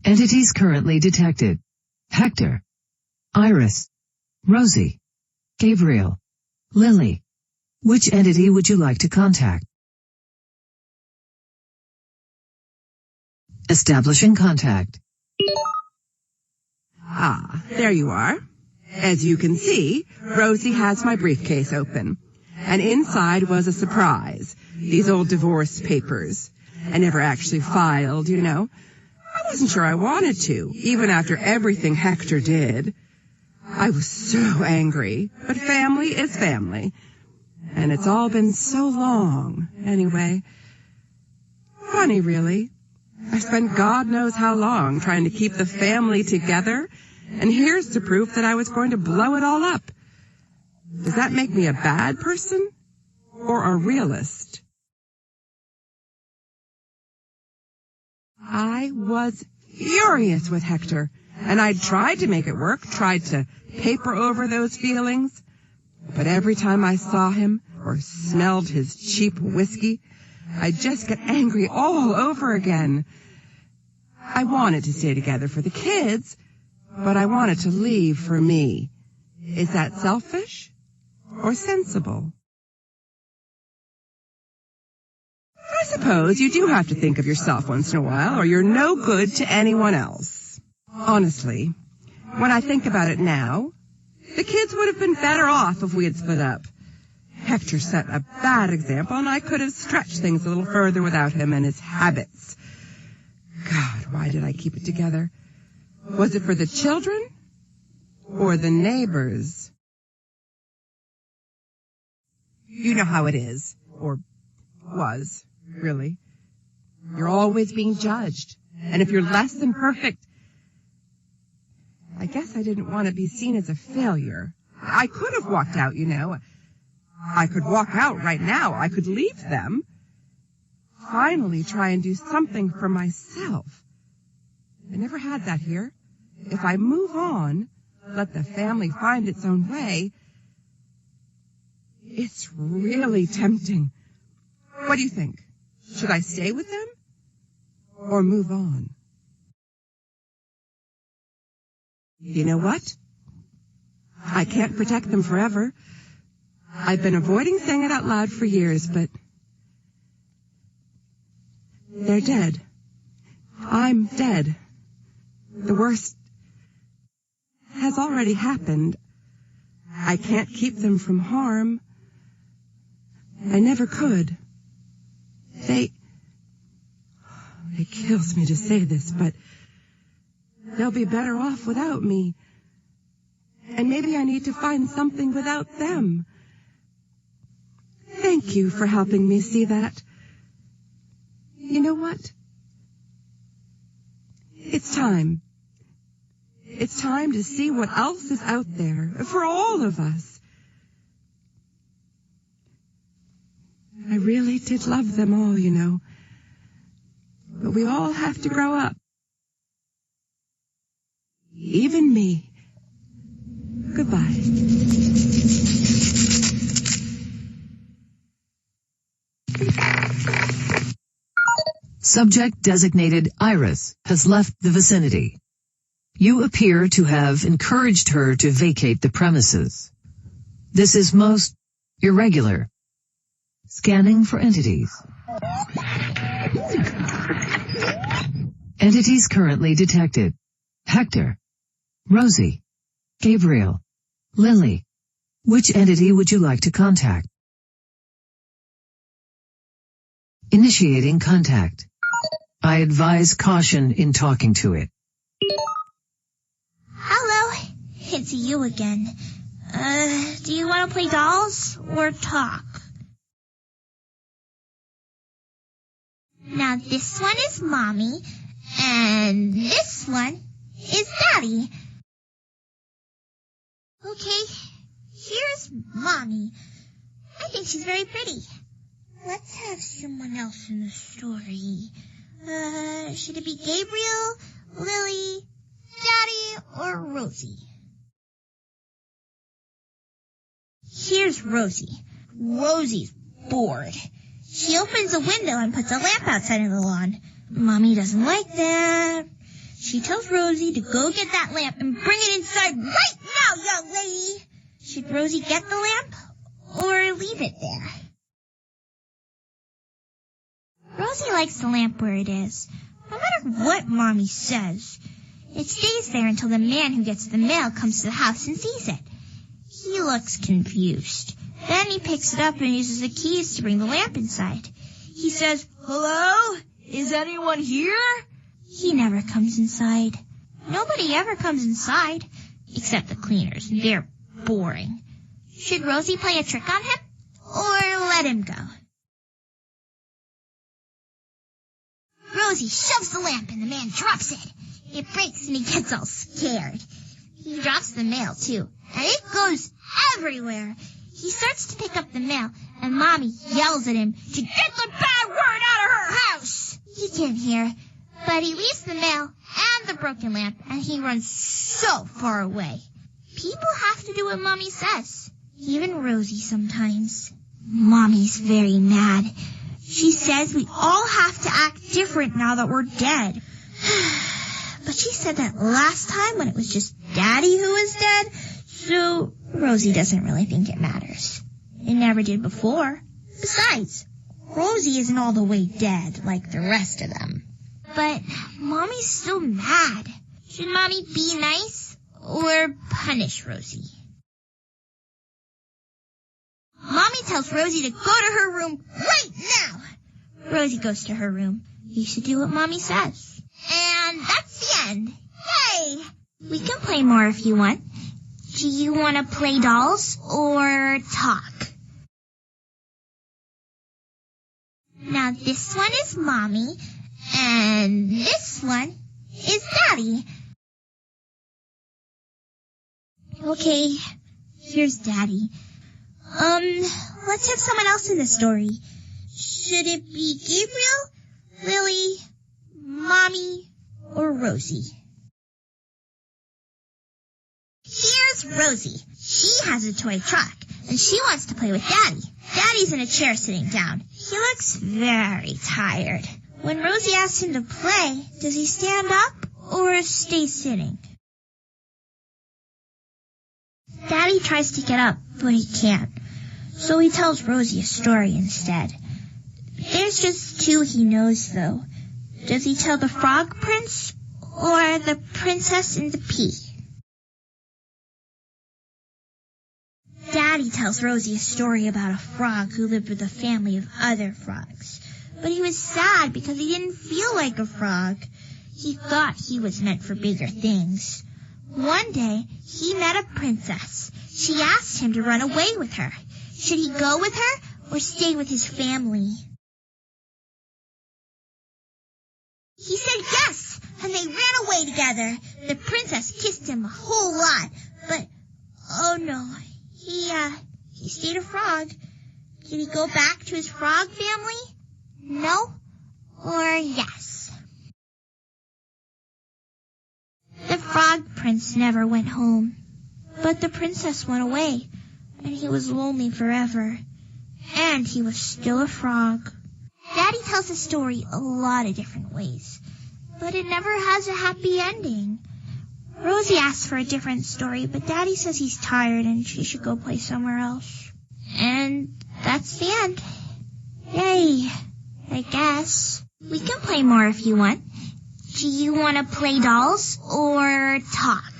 Entities currently detected. Hector, Iris, Rosie, Gabriel, Lily. Which entity would you like to contact? Establishing contact. Ah, there you are. As you can see, Rosie has my briefcase open. And inside was a surprise. These old divorce papers. I never actually filed, you know. I wasn't sure I wanted to, even after everything Hector did. I was so angry, but family is family. And it's all been so long, anyway. Funny, really. I spent God knows how long trying to keep the family together, and here's the proof that I was going to blow it all up. Does that make me a bad person or a realist? I was furious with Hector, and I tried to make it work, tried to paper over those feelings. But every time I saw him or smelled his cheap whiskey, I'd just get angry all over again. I wanted to stay together for the kids, but I wanted to leave for me. Is that selfish or sensible? I suppose you do have to think of yourself once in a while, or you're no good to anyone else. Honestly, when I think about it now, the kids would have been better off if we had split up. Hector set a bad example, and I could have stretched things a little further without him and his habits. God, why did I keep it together? Was it for the children or the neighbors? You know how it is, or was, really. You're always being judged, and if you're less than perfect, I guess I didn't want to be seen as a failure. I could have walked out, you know. I could walk out right now. I could leave them. Finally try and do something for myself. I never had that here. If I move on, let the family find its own way, it's really tempting. What do you think? Should I stay with them or move on? You know what? I can't protect them forever. I've been avoiding saying it out loud for years, but they're dead. I'm dead. The worst has already happened. I can't keep them from harm. I never could. It kills me to say this, but they'll be better off without me. And maybe I need to find something without them. Thank you for helping me see that. You know what? It's time. It's time to see what else is out there for all of us. I really did love them all, you know. But we all have to grow up. Even me. Goodbye. Subject designated Iris has left the vicinity. You appear to have encouraged her to vacate the premises. This is most irregular. Scanning for entities. Entities currently detected. Hector, Rosie, Gabriel, Lily. Which entity would you like to contact? Initiating contact. I advise caution in talking to it. Hello, it's you again. Do you want to play dolls or talk? Now this one is Mommy, and this one is Daddy. Okay, here's Mommy. I think she's very pretty. Let's have someone else in the story. Should it be Gabriel, Lily, Daddy, or Rosie? Here's Rosie. Rosie's bored. She opens a window and puts a lamp outside on the lawn. Mommy doesn't like that. She tells Rosie to go get that lamp and bring it inside right now, young lady. Should Rosie get the lamp or leave it there? Rosie likes the lamp where it is, no matter what Mommy says. It stays there until the man who gets the mail comes to the house and sees it. He looks confused. Then he picks it up and uses the keys to bring the lamp inside. He says, "Hello? Is anyone here?" He never comes inside. Nobody ever comes inside, except the cleaners. They're boring. Should Rosie play a trick on him or let him go? Rosie shoves the lamp and the man drops it. It breaks and he gets all scared. He drops the mail too, and it goes everywhere. He starts to pick up the mail, and Mommy yells at him to get the bad word out of her house. He can't hear, but he leaves the mail and the broken lamp, and he runs so far away. People have to do what Mommy says, even Rosie sometimes. Mommy's very mad. She says we all have to act different now that we're dead. But she said that last time when it was just Daddy who was dead, so Rosie doesn't really think it matters. It never did before. Besides, Rosie isn't all the way dead like the rest of them. But Mommy's still mad. Should Mommy be nice or punish Rosie? Mommy tells Rosie to go to her room right now. Rosie goes to her room. You should do what Mommy says. And that's the end. Yay! We can play more if you want. Do you want to play dolls or talk? Now this one is Mommy, and this one is Daddy. Okay, here's Daddy. Let's have someone else in the story. Should it be Gabriel, Lily, Mommy, or Rosie? Here's Rosie. She has a toy truck, and she wants to play with Daddy. Daddy's in a chair sitting down. He looks very tired. When Rosie asks him to play, does he stand up or stay sitting? Daddy tries to get up, but he can't. So he tells Rosie a story instead. There's just two he knows, though. Does he tell the Frog Prince or the Princess and the Pea? Daddy tells Rosie a story about a frog who lived with a family of other frogs. But he was sad because he didn't feel like a frog. He thought he was meant for bigger things. One day, he met a princess. She asked him to run away with her. Should he go with her or stay with his family? He said yes, and they ran away together. The princess kissed him a whole lot, but, oh no, he stayed a frog. Did he go back to his frog family? No or yes? The frog prince never went home, but the princess went away, and he was lonely forever. And he was still a frog. Daddy tells the story a lot of different ways, but it never has a happy ending. Rosie asks for a different story, but Daddy says he's tired and she should go play somewhere else. And that's the end. Yay, I guess. We can play more if you want. Do you want to play dolls or talk?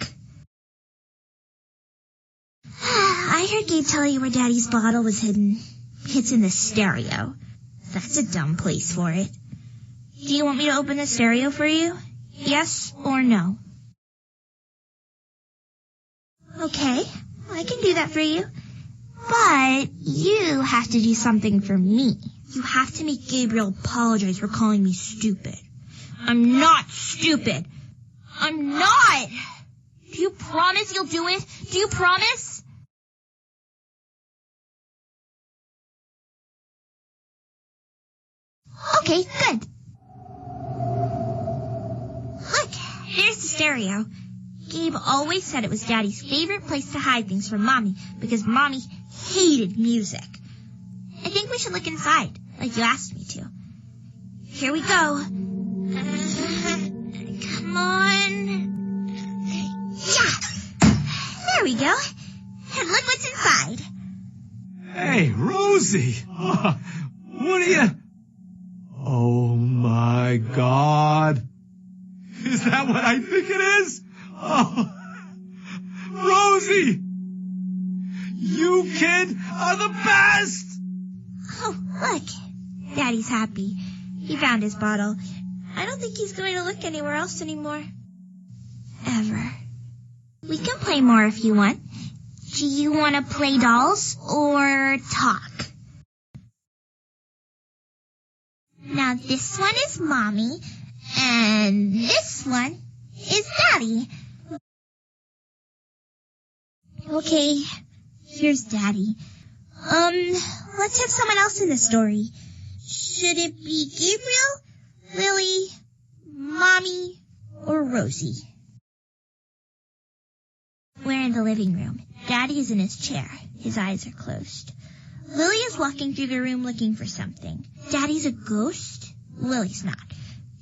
I heard Gabe tell you where Daddy's bottle was hidden. It's in the stereo. That's a dumb place for it. Do you want me to open the stereo for you? Yes or no? Okay, I can do that for you. But you have to do something for me. You have to make Gabriel apologize for calling me stupid. I'm not stupid. I'm not. Do you promise you'll do it? Do you promise? Okay, good. Look, here's the stereo. Gabe always said it was Daddy's favorite place to hide things from Mommy because Mommy hated music. I think we should look inside, like you asked me to. Here we go. Come on. Yeah. There we go. And look what's inside. Hey, Rosie. What are you... Oh, my God. Is that what I think it is? Oh, Rosie! You kid are the best! Oh, look. Daddy's happy. He found his bottle. I don't think he's going to look anywhere else anymore. Ever. We can play more if you want. Do you want to play dolls or talk? Now this one is Mommy, and this one is Daddy. Okay, here's Daddy. Let's have someone else in the story. Should it be Gabriel, Lily, Mommy, or Rosie? We're in the living room. Daddy is in his chair. His eyes are closed. Lily is walking through the room looking for something. Daddy's a ghost? Lily's not.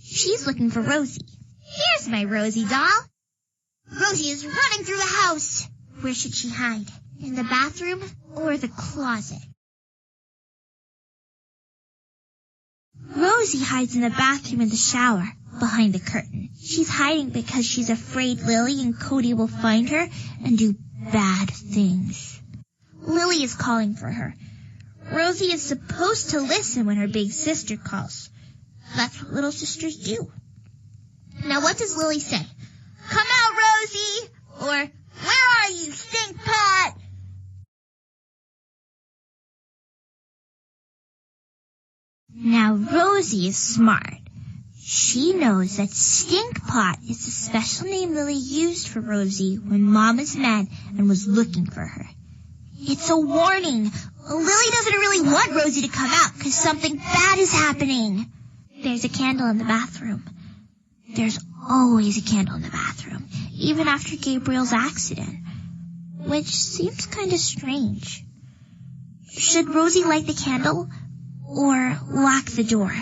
She's looking for Rosie. Here's my Rosie doll. Rosie is running through the house. Where should she hide? In the bathroom or the closet? Rosie hides in the bathroom in the shower, behind the curtain. She's hiding because she's afraid Lily and Cody will find her and do bad things. Lily is calling for her. Rosie is supposed to listen when her big sister calls. That's what little sisters do. Now what does Lily say? Come out, Rosie! Or, where are you, stink pot? Now Rosie is smart. She knows that stink pot is the special name Lily used for Rosie when Mom is mad and was looking for her. It's a warning. Lily doesn't really want Rosie to come out because something bad is happening. There's a candle in the bathroom. There's always a candle in the bathroom, even after Gabriel's accident, which seems kind of strange. Should Rosie light the candle or lock the door?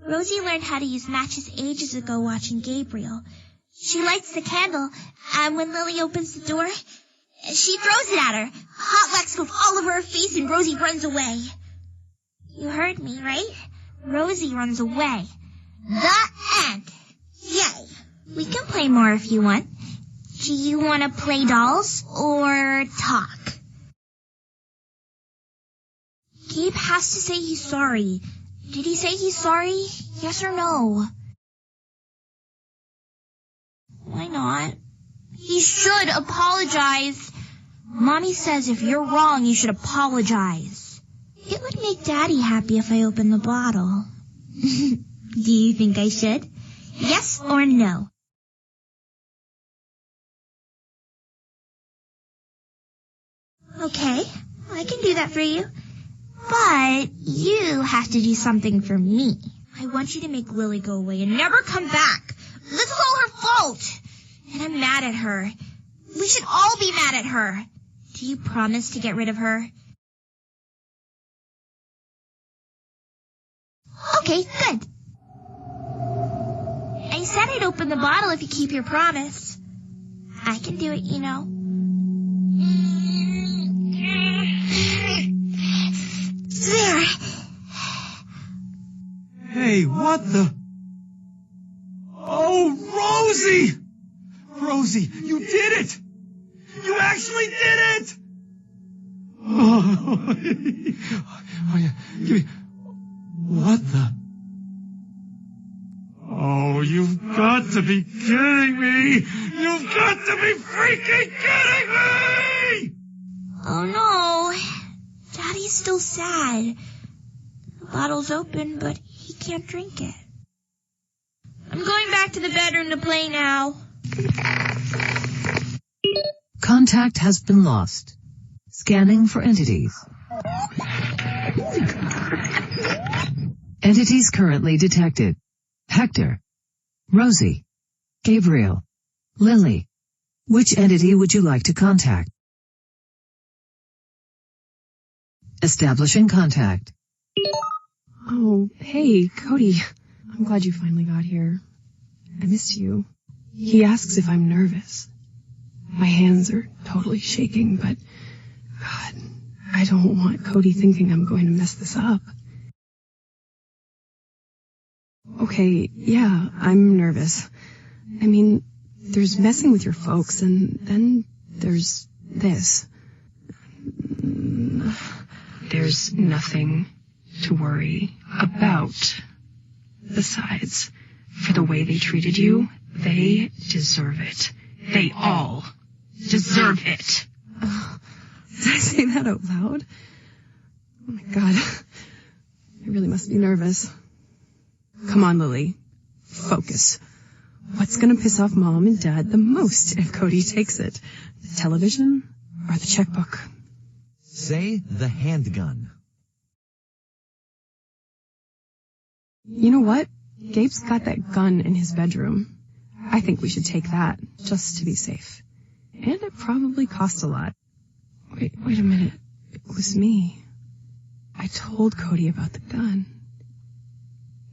Rosie learned how to use matches ages ago watching Gabriel. She lights the candle, and when Lily opens the door, she throws it at her. Hot wax goes all over her face, and Rosie runs away. You heard me, right? Rosie runs away. The end. Yay. We can play more if you want. Do you want to play dolls or talk? Gabe has to say he's sorry. Did he say he's sorry? Yes or no? Why not? He should apologize. Mommy says if you're wrong, you should apologize. It would make Daddy happy if I opened the bottle. Do you think I should? Yes or no? Okay, I can do that for you. But you have to do something for me. I want you to make Lily go away and never come back. This is all her fault. And I'm mad at her. We should all be mad at her. Do you promise to get rid of her? Okay, good. I said I'd open the bottle if you keep your promise. I can do it, you know. There. Hey, what the... Oh, Rosie! Rosie, you did it! You actually did it! Oh, yeah. Give me... What the? Oh, you've got to be kidding me! You've got to be freaking kidding me! Oh no. Daddy's still sad. The bottle's open, but he can't drink it. I'm going back to the bedroom to play now. Contact has been lost. Scanning for entities. Entities currently detected. Hector. Rosie. Gabriel. Lily. Which entity would you like to contact? Establishing contact. Oh, hey, Cody. I'm glad you finally got here. I missed you. He asks if I'm nervous. My hands are totally shaking, but God, I don't want Cody thinking I'm going to mess this up. Okay, yeah, I'm nervous. I mean, there's messing with your folks, and then there's this. There's nothing to worry about. Besides, for the way they treated you, they deserve it. They all deserve it. Did I say that out loud? Oh my God. I really must be nervous. Come on, Lily. Focus. What's gonna piss off Mom and Dad the most if Cody takes it? The television or the checkbook? Say the handgun. You know what? Gabe's got that gun in his bedroom. I think we should take that, just to be safe. And it probably cost a lot. Wait a minute. It was me. I told Cody about the gun.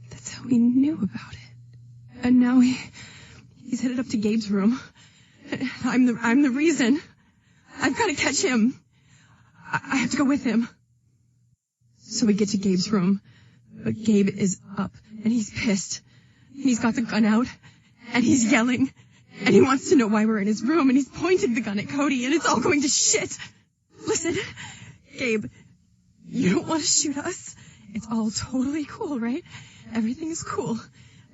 That's how he knew about it. And now he's headed up to Gabe's room. I'm the reason. I've got to catch him. I have to go with him. So we get to Gabe's room. But Gabe is up, and he's pissed. And he's got the gun out, and he's yelling. And he wants to know why we're in his room, and he's pointing the gun at Cody, and it's all going to shit. Listen, Gabe, you don't want to shoot us. It's all totally cool, right? Everything is cool.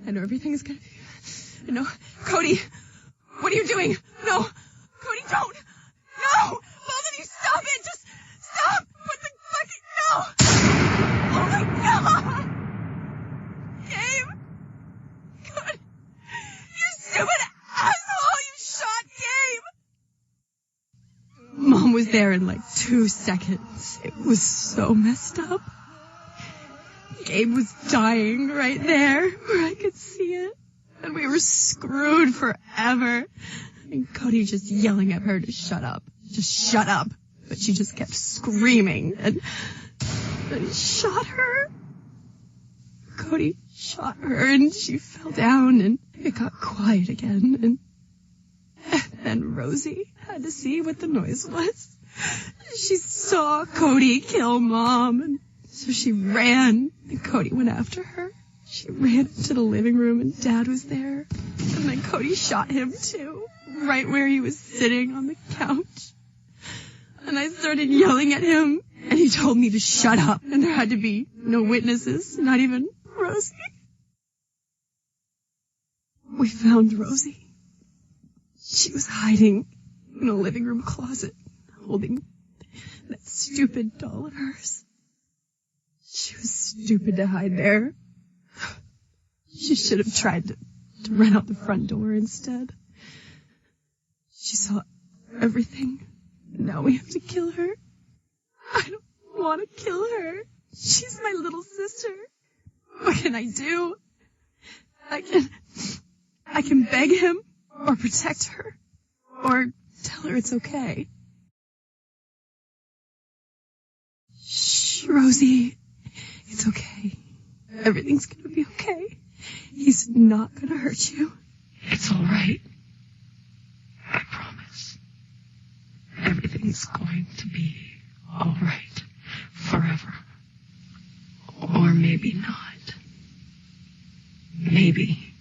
I know everything is gonna be... No, Cody, what are you doing? No, Cody, don't. No, both of you, stop it. Just stop. Put the fucking... No. Oh my God. Gabe. God. You stupid asshole. You shot Gabe. Mom was there in like 2 seconds. It was so messed up. Gabe was dying right there where I could see it. And we were screwed forever. And Cody just yelling at her to shut up. Just shut up. But she just kept screaming. And he shot her. Cody shot her and she fell down and it got quiet again. And then Rosie had to see what the noise was. She saw Cody kill Mom, and so she ran, and Cody went after her. She ran into the living room, and Dad was there. And then Cody shot him, too, right where he was sitting on the couch. And I started yelling at him, and he told me to shut up, and there had to be no witnesses, not even Rosie. We found Rosie. She was hiding in a living room closet, holding that stupid doll of hers. She was stupid to hide there. She should have tried to run out the front door instead. She saw everything. Now we have to kill her. I don't want to kill her. She's my little sister. What can I do? I can beg him or protect her or tell her it's okay. Shh, Rosie. It's okay. Everything's gonna be okay. He's not gonna hurt you. It's all right. I promise. Everything's going to be all right. Forever. Or maybe not. Maybe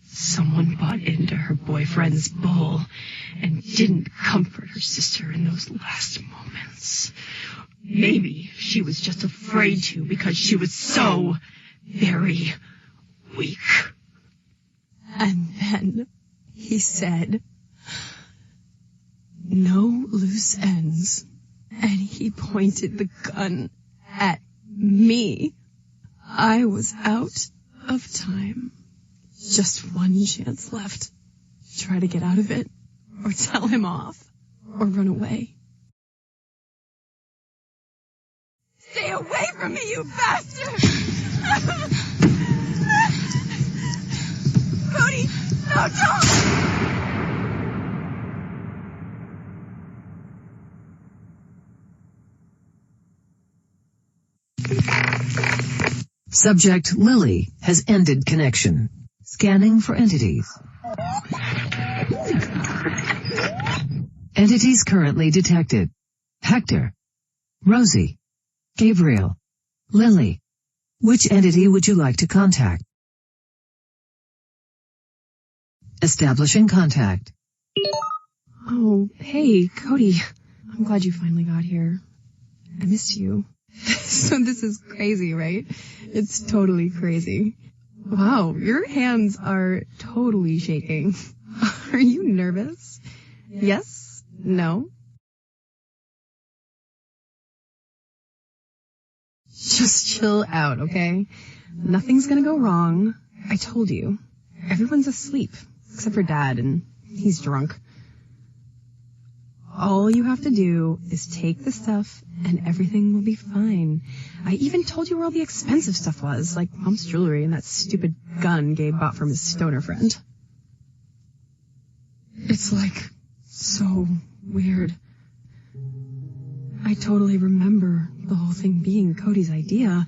someone bought into her boyfriend's bull and didn't comfort her sister in those last moments. Maybe she was just afraid to because she was so very weak. And then he said, "No loose ends." And he pointed the gun at me. I was out of time. Just one chance left. Try to get out of it, or tell him off, or run away. Stay away from me, you bastard! Cody, no, don't! Subject Lily has ended connection. Scanning for entities. Entities currently detected. Hector. Rosie. Gabriel. Lily. Which entity would you like to contact? Establishing contact. Oh, hey, Cody. I'm glad you finally got here. I missed you. So this is crazy, right? It's totally crazy. Wow, your hands are totally shaking. Are you nervous? Yes? No? Just chill out, okay? Nothing's gonna go wrong. I told you. Everyone's asleep, except for Dad, and he's drunk. All you have to do is take the stuff, and everything will be fine. I even told you where all the expensive stuff was, like Mom's jewelry and that stupid gun Gabe bought from his stoner friend. It's like so weird. I totally remember the whole thing being Cody's idea.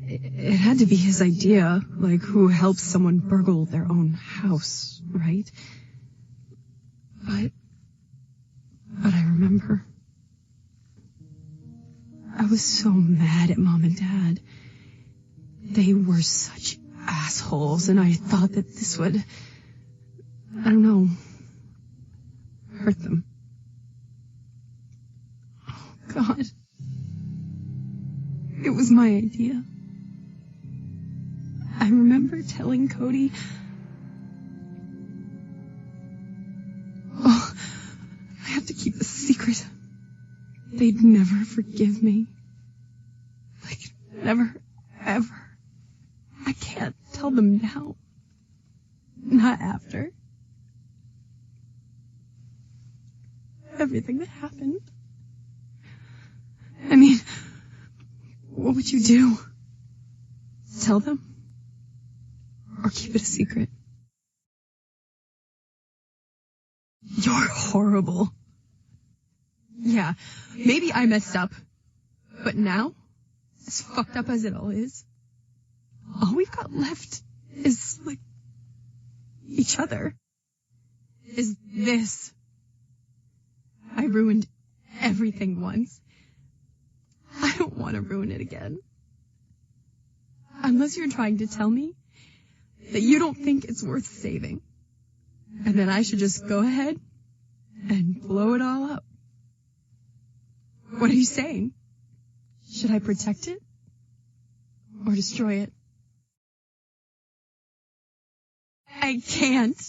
It had to be his idea, like who helps someone burgle their own house, right? But I remember. I was so mad at Mom and Dad. They were such assholes, and I thought that this would, I don't know, hurt them. Oh, God. It was my idea. I remember telling Cody, "Oh, I have to keep this secret. They'd never forgive me. Like, never, ever. I can't tell them now. Not after everything that happened. I mean, what would you do? Tell them? Or keep it a secret?" You're horrible. Yeah, maybe I messed up. But now, as fucked up as it all is, all we've got left is, like, each other. Is this. I ruined everything once. I don't want to ruin it again. Unless you're trying to tell me that you don't think it's worth saving. And then I should just go ahead and blow it all up. What are you saying? Should I protect it? Or destroy it? I can't.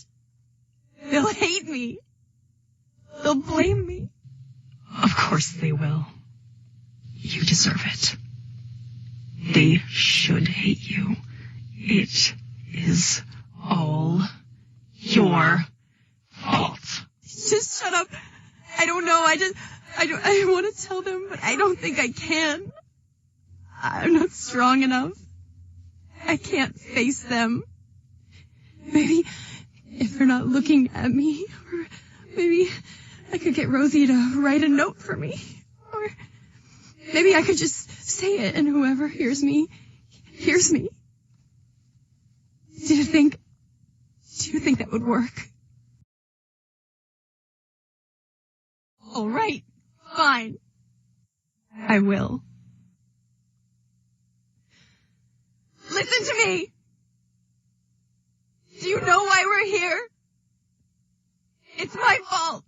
They'll hate me. They'll blame me. Of course they will. You deserve it. They should hate you. It is all your fault. Just shut up. I don't know. I want to tell them, but I don't think I can. I'm not strong enough. I can't face them. Maybe if they're not looking at me, or maybe I could get Rosie to write a note for me. Or maybe I could just say it and whoever hears me, hears me. Do you think that would work? All right, fine. I will. Listen to me. Do you know why we're here? It's my fault.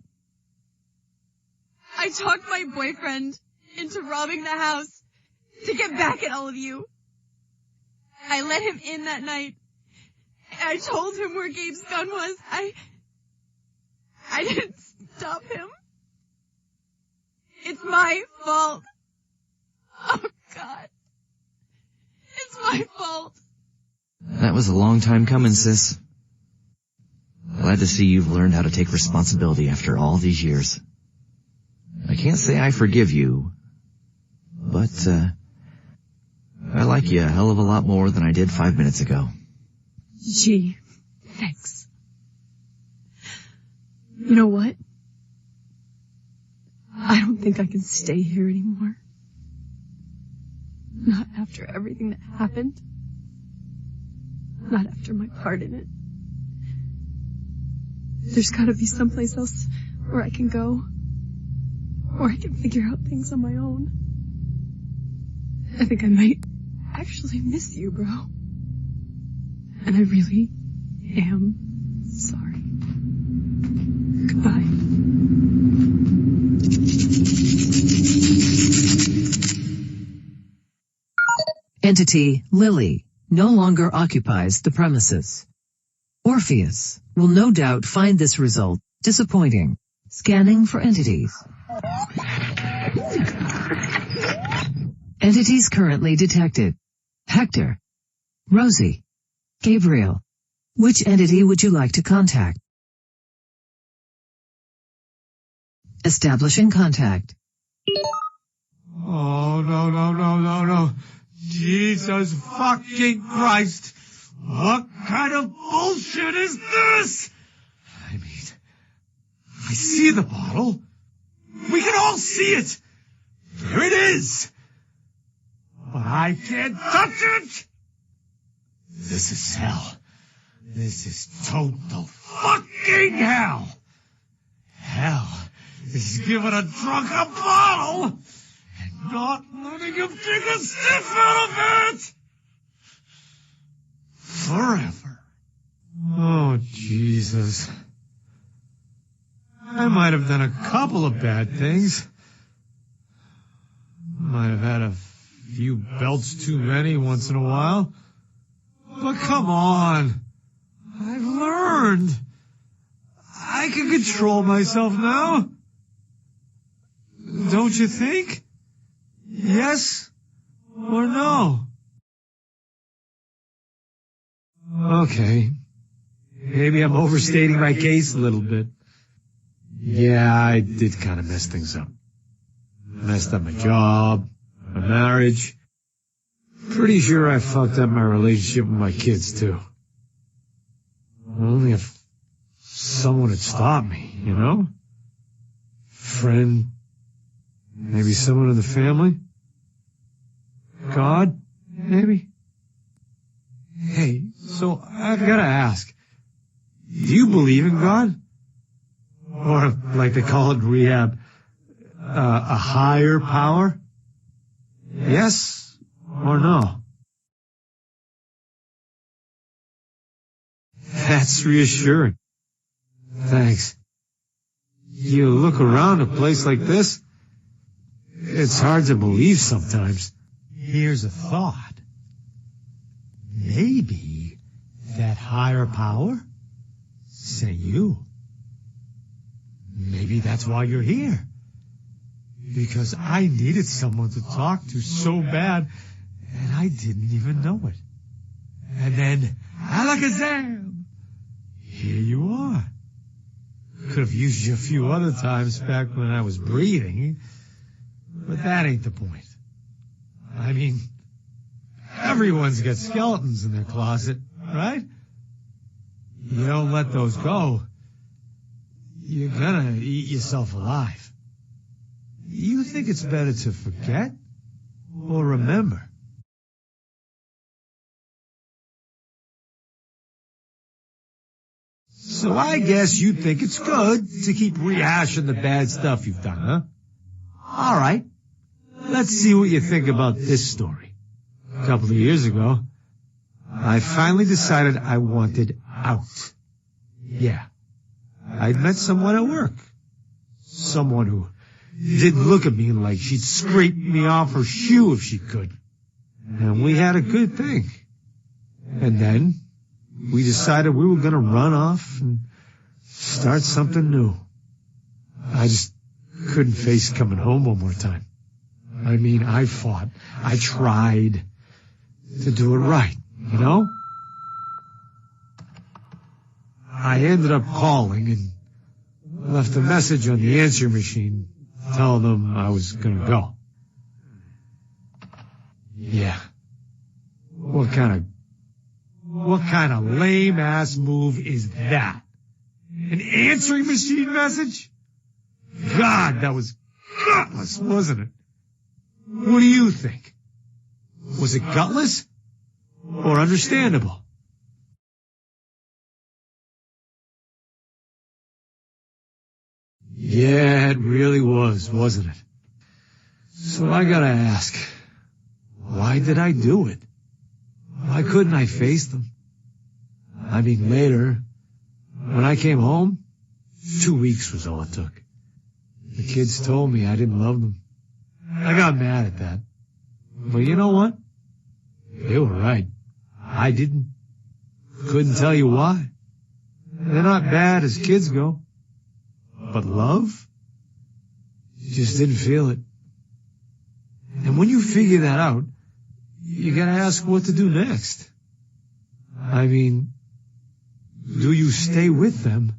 I talked my boyfriend into robbing the house to get back at all of you. I let him in that night. I told him where Gabe's gun was. I didn't stop him. It's my fault. Oh, God. It's my fault. That was a long time coming, sis. Glad to see you've learned how to take responsibility after all these years. I can't say I forgive you, but, I like you a hell of a lot more than I did 5 minutes ago. Gee, thanks. You know what? I don't think I can stay here anymore. Not after everything that happened. Not after my part in it. There's gotta be someplace else where I can go. Or I can figure out things on my own. I think I might actually miss you, bro. And I really am sorry. Goodbye. Entity Lily no longer occupies the premises. Orpheus will no doubt find this result disappointing. Scanning for entities. Entities currently detected. Hector. Rosie. Gabriel. Which entity would you like to contact? Establishing contact. Oh, no. Jesus fucking Christ. What kind of bullshit is this? I mean, I see the bottle. We can all see it. There it is. But I can't touch it. This is hell. This is total fucking hell. Hell is giving a drunk a bottle and not letting him take a sniff out of it. Forever. Oh, Jesus. I might have done a couple of bad things. Might have had a few belts too many once in a while. But come on. I've learned. I can control myself now. Don't you think? Yes or no? Okay. Maybe I'm overstating my case a little bit. Yeah, I did kind of mess things up. Messed up my job, my marriage. Pretty sure I fucked up my relationship with my kids, too. Only if someone had stopped me, you know? Friend. Maybe someone in the family. God, maybe? Hey, so I've got to ask. Do you believe in God? Or, like they call it in rehab, a higher power? Yes or no? That's reassuring. Thanks. You look around a place like this, it's hard to believe sometimes. Here's a thought. Maybe that higher power sent you. Maybe that's why you're here. Because I needed someone to talk to so bad, and I didn't even know it. And then, alakazam! Here you are. Could have used you a few other times back when I was breathing, but that ain't the point. I mean, everyone's got skeletons in their closet, right? You don't let those go, you're gonna eat yourself alive. You think it's better to forget or remember? So I guess you think it's good to keep rehashing the bad stuff you've done, huh? All right. Let's see what you think about this story. A couple of years ago, I finally decided I wanted out. Yeah. I'd met someone at work. Someone who didn't look at me like she'd scrape me off her shoe if she could. And we had a good thing. And then we decided we were going to run off and start something new. I just couldn't face coming home one more time. I mean, I fought. I tried to do it right, you know? I ended up calling and left a message on the answering machine telling them I was going to go. Yeah. What kind of lame-ass move is that? An answering machine message? God, that was gutless, wasn't it? What do you think? Was it gutless or understandable? Yeah, it really was, wasn't it? So I gotta ask, why did I do it? Why couldn't I face them? I mean, later, when I came home, 2 weeks was all it took. The kids told me I didn't love them. I got mad at that. But you know what? They were right. I didn't. Couldn't tell you why. They're not bad as kids go. But love? Just didn't feel it. And when you figure that out, you gotta ask what to do next. I mean, do you stay with them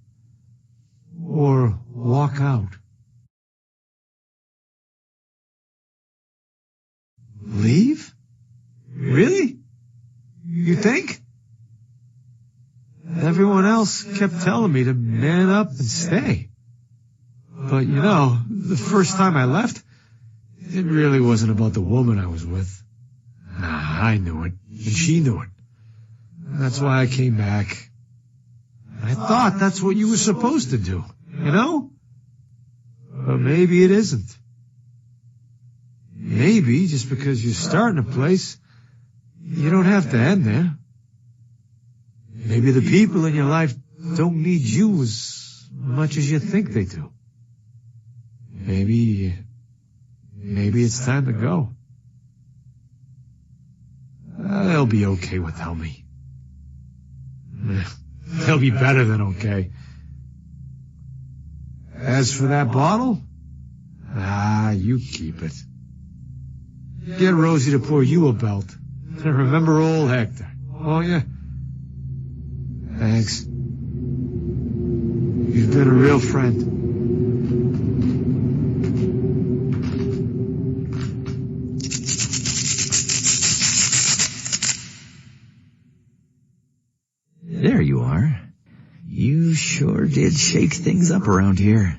or walk out? Leave? Really? You think? Everyone else kept telling me to man up and stay. But you know, the first time I left, it really wasn't about the woman I was with. I knew it, and she knew it. That's why I came back. I thought that's what you were supposed to do, you know? But maybe it isn't. Maybe just because you're starting a place, you don't have to end there. Maybe the people in your life don't need you as much as you think they do. Maybe it's time to go. They'll be okay without me. They'll be better than okay. As for that bottle, you keep it. Get Rosie to pour you a belt. And remember old Hector, won't you? Thanks. You've been a real friend. There you are. You sure did shake things up around here.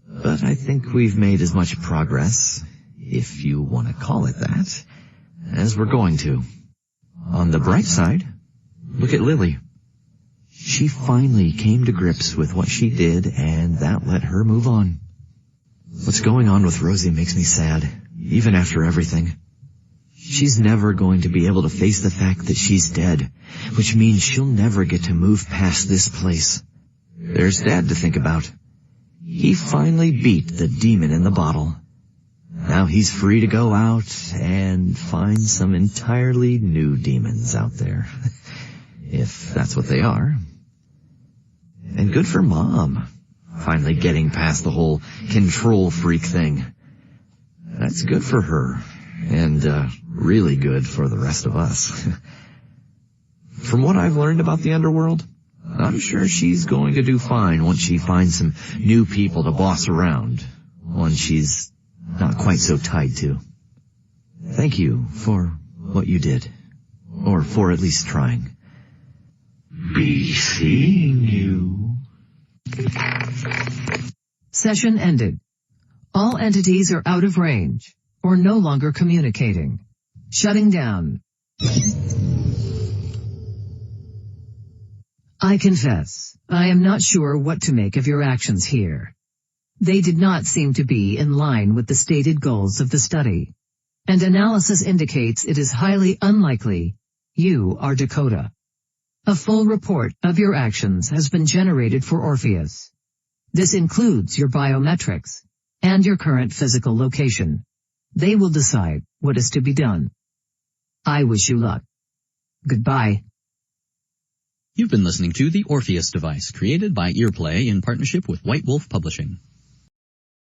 But I think we've made as much progress, if you want to call it that, as we're going to. On the bright side, look at Lily. She finally came to grips with what she did, and that let her move on. What's going on with Rosie makes me sad, even after everything. She's never going to be able to face the fact that she's dead, which means she'll never get to move past this place. There's Dad to think about. He finally beat the demon in the bottle. Now he's free to go out and find some entirely new demons out there. If that's what they are. And good for Mom, finally getting past the whole control freak thing. That's good for her, and really good for the rest of us. From what I've learned about the underworld, I'm sure she's going to do fine once she finds some new people to boss around, one she's not quite so tied to. Thank you for what you did, or for at least trying. Be seeing you. Session ended. All entities are out of range, or no longer communicating. Shutting down. I confess, I am not sure what to make of your actions here. They did not seem to be in line with the stated goals of the study. And analysis indicates it is highly unlikely you are Dakota. A full report of your actions has been generated for Orpheus. This includes your biometrics and your current physical location. They will decide what is to be done. I wish you luck. Goodbye. You've been listening to The Orpheus Device, created by Earplay in partnership with White Wolf Publishing.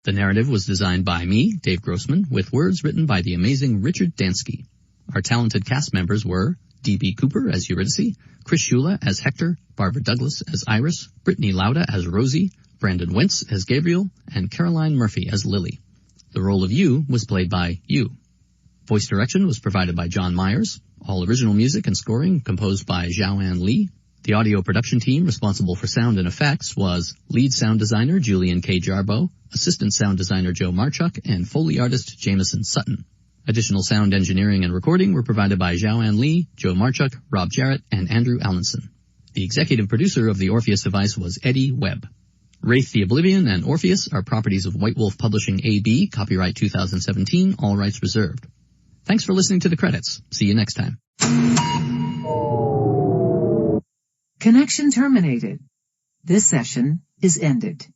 The narrative was designed by me, Dave Grossman, with words written by the amazing Richard Dansky. Our talented cast members were D.B. Cooper as Eurydice, Chris Shula as Hector, Barbara Douglas as Iris, Brittany Lauda as Rosie, Brandon Wentz as Gabriel, and Caroline Murphy as Lily. The role of Yu was played by Yu. Voice direction was provided by John Myers. All original music and scoring composed by Zhao-An Lee. The audio production team responsible for sound and effects was lead sound designer Julian K. Jarbo, assistant sound designer Joe Marchuk, and Foley artist Jameson Sutton. Additional sound engineering and recording were provided by Zhao-An Lee, Joe Marchuk, Rob Jarrett, and Andrew Allenson. The executive producer of the Orpheus Device was Eddie Webb. Wraith the Oblivion and Orpheus are properties of White Wolf Publishing AB, copyright 2017, all rights reserved. Thanks for listening to the credits. See you next time. Connection terminated. This session is ended.